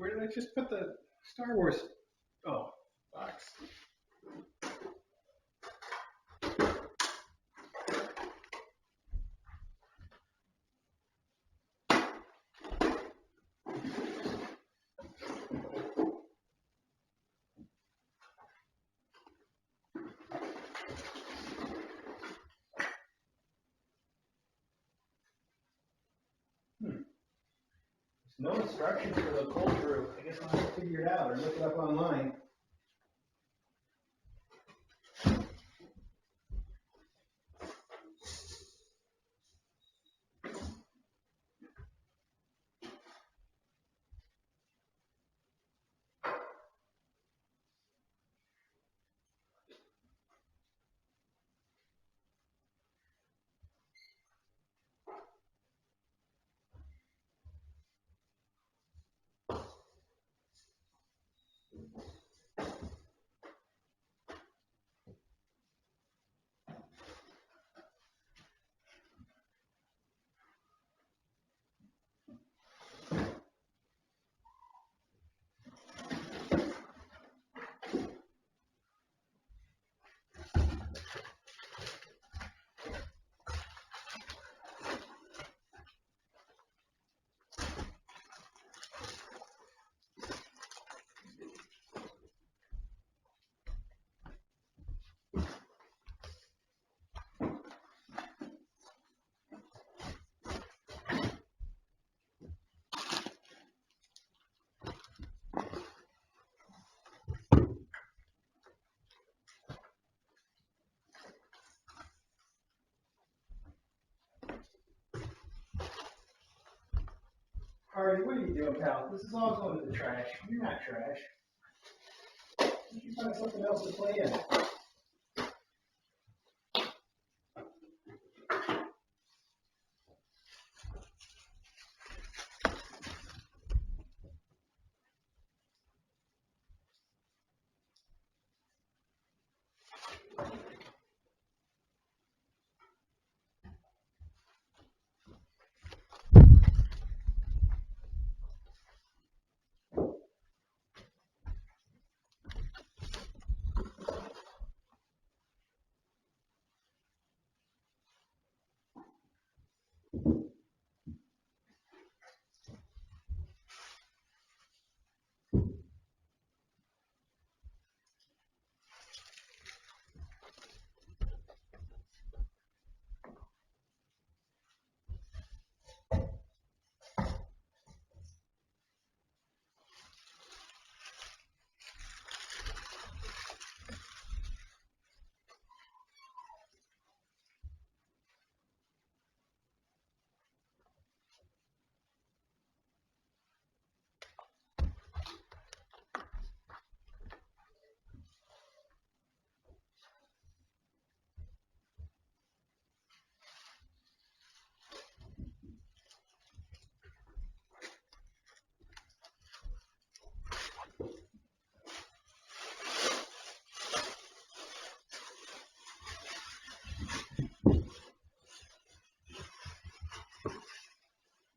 where did I just put the Star Wars? Oh, box. No instructions for the cold brew. I guess I'll have to figure it out or look it up online. Hardy, what are you doing, pal? This is all going to the trash. You're not trash. You should find something else to play in.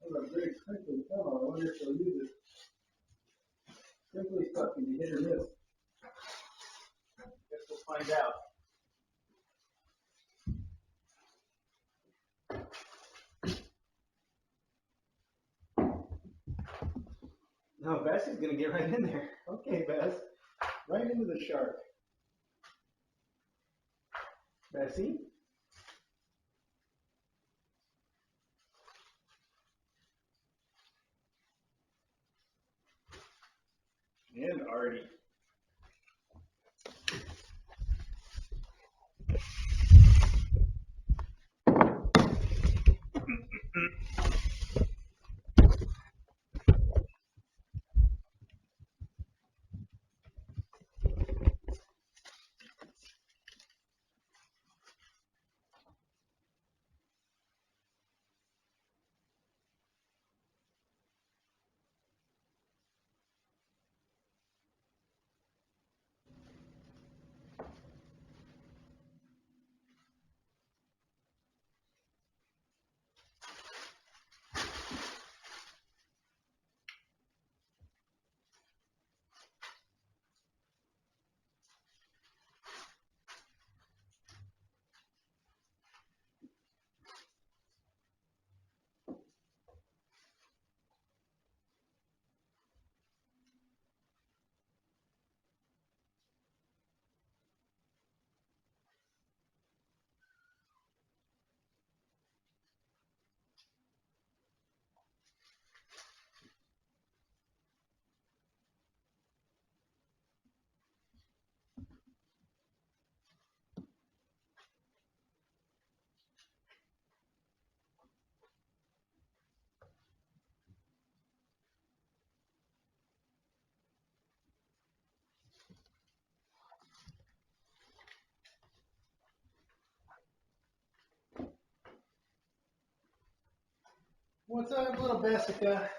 What a great crinkly pillow. I wonder if they'll use it. Crinkly stuff can be hit or miss. Guess we'll find out. No, Bess is going to get right in there. Okay, Bess. Right into the shark. Bessie? And Artie. What's up, little Bessica?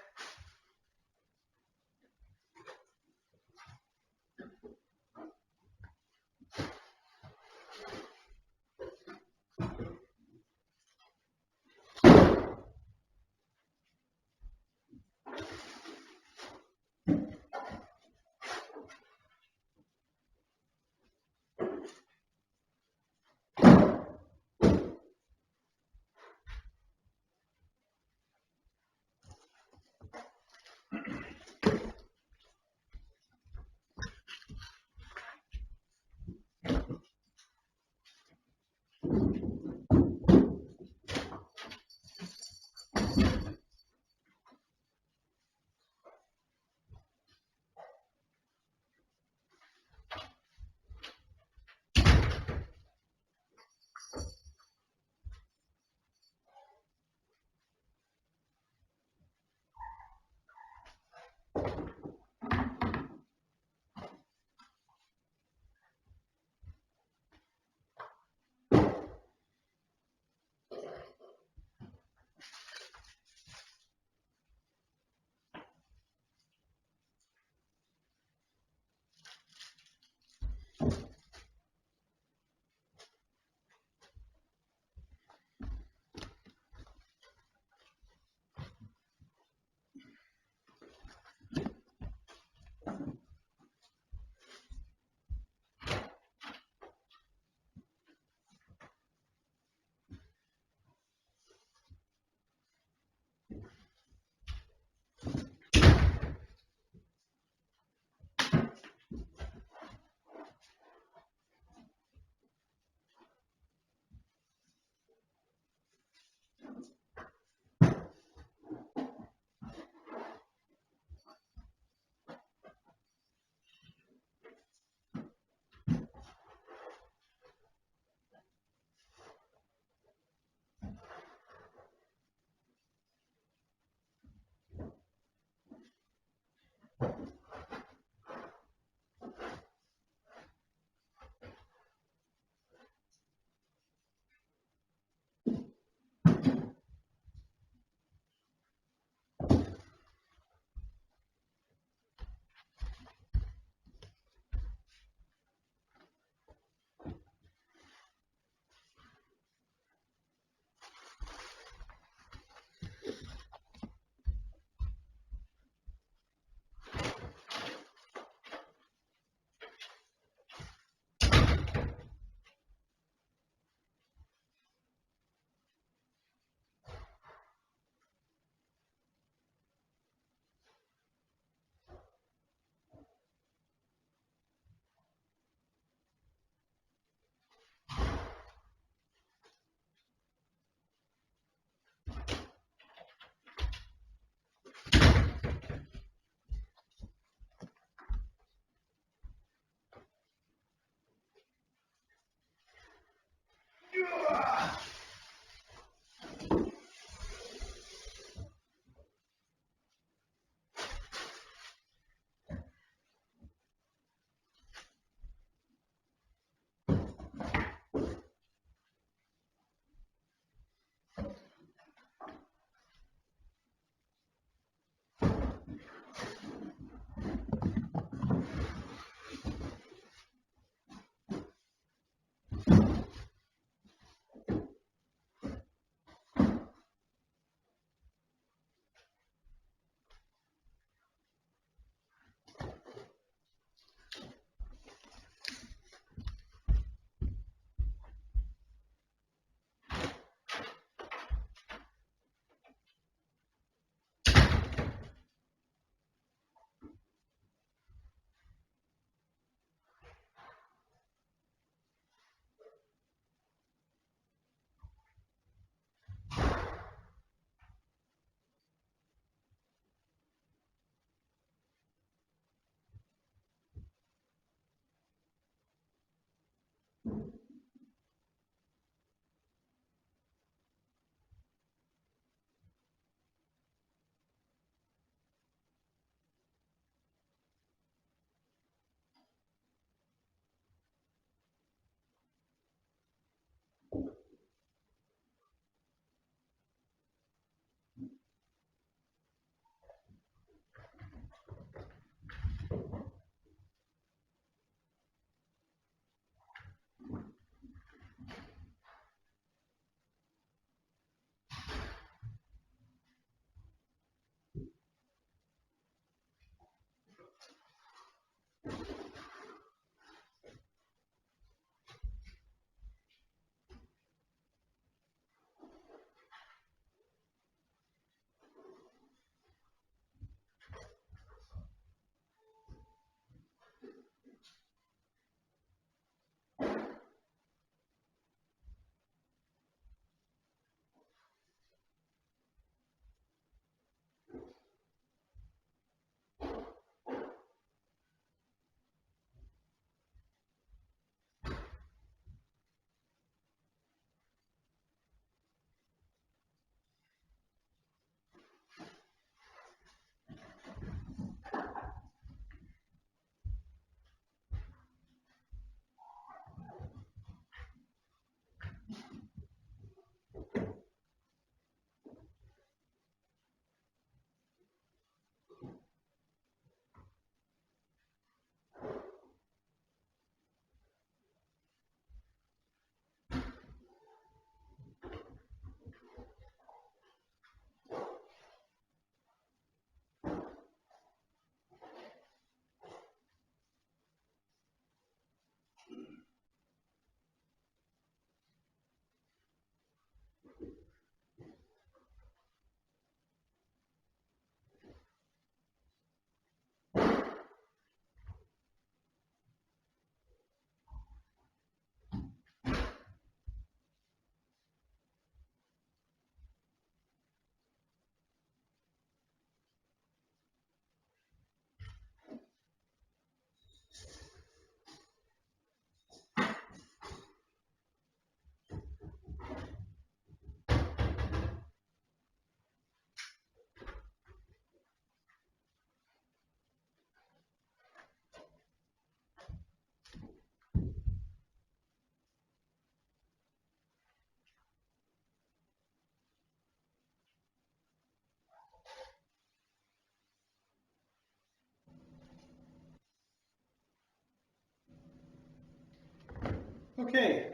Okay,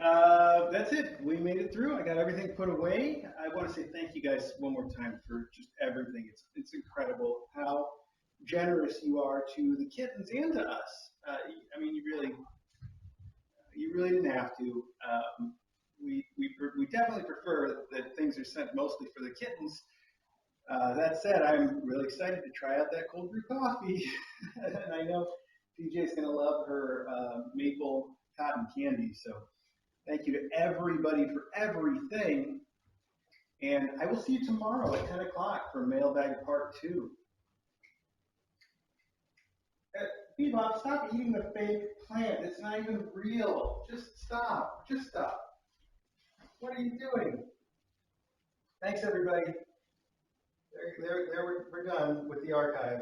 that's it. We made it through. I got everything put away. I want to say thank you guys one more time for just everything. It's incredible how generous you are to the kittens and to us. I mean, you really didn't have to. We definitely prefer that things are sent mostly for the kittens. That said, I'm really excited to try out that cold brew coffee, and I know PJ's gonna love her maple cotton candy. So thank you to everybody for everything, and I will see you tomorrow at 10 o'clock for Mailbag Part 2. Bebop, stop eating the fake plant. It's not even real. Just stop. Just stop. What are you doing? Thanks, everybody. We're done with the archive.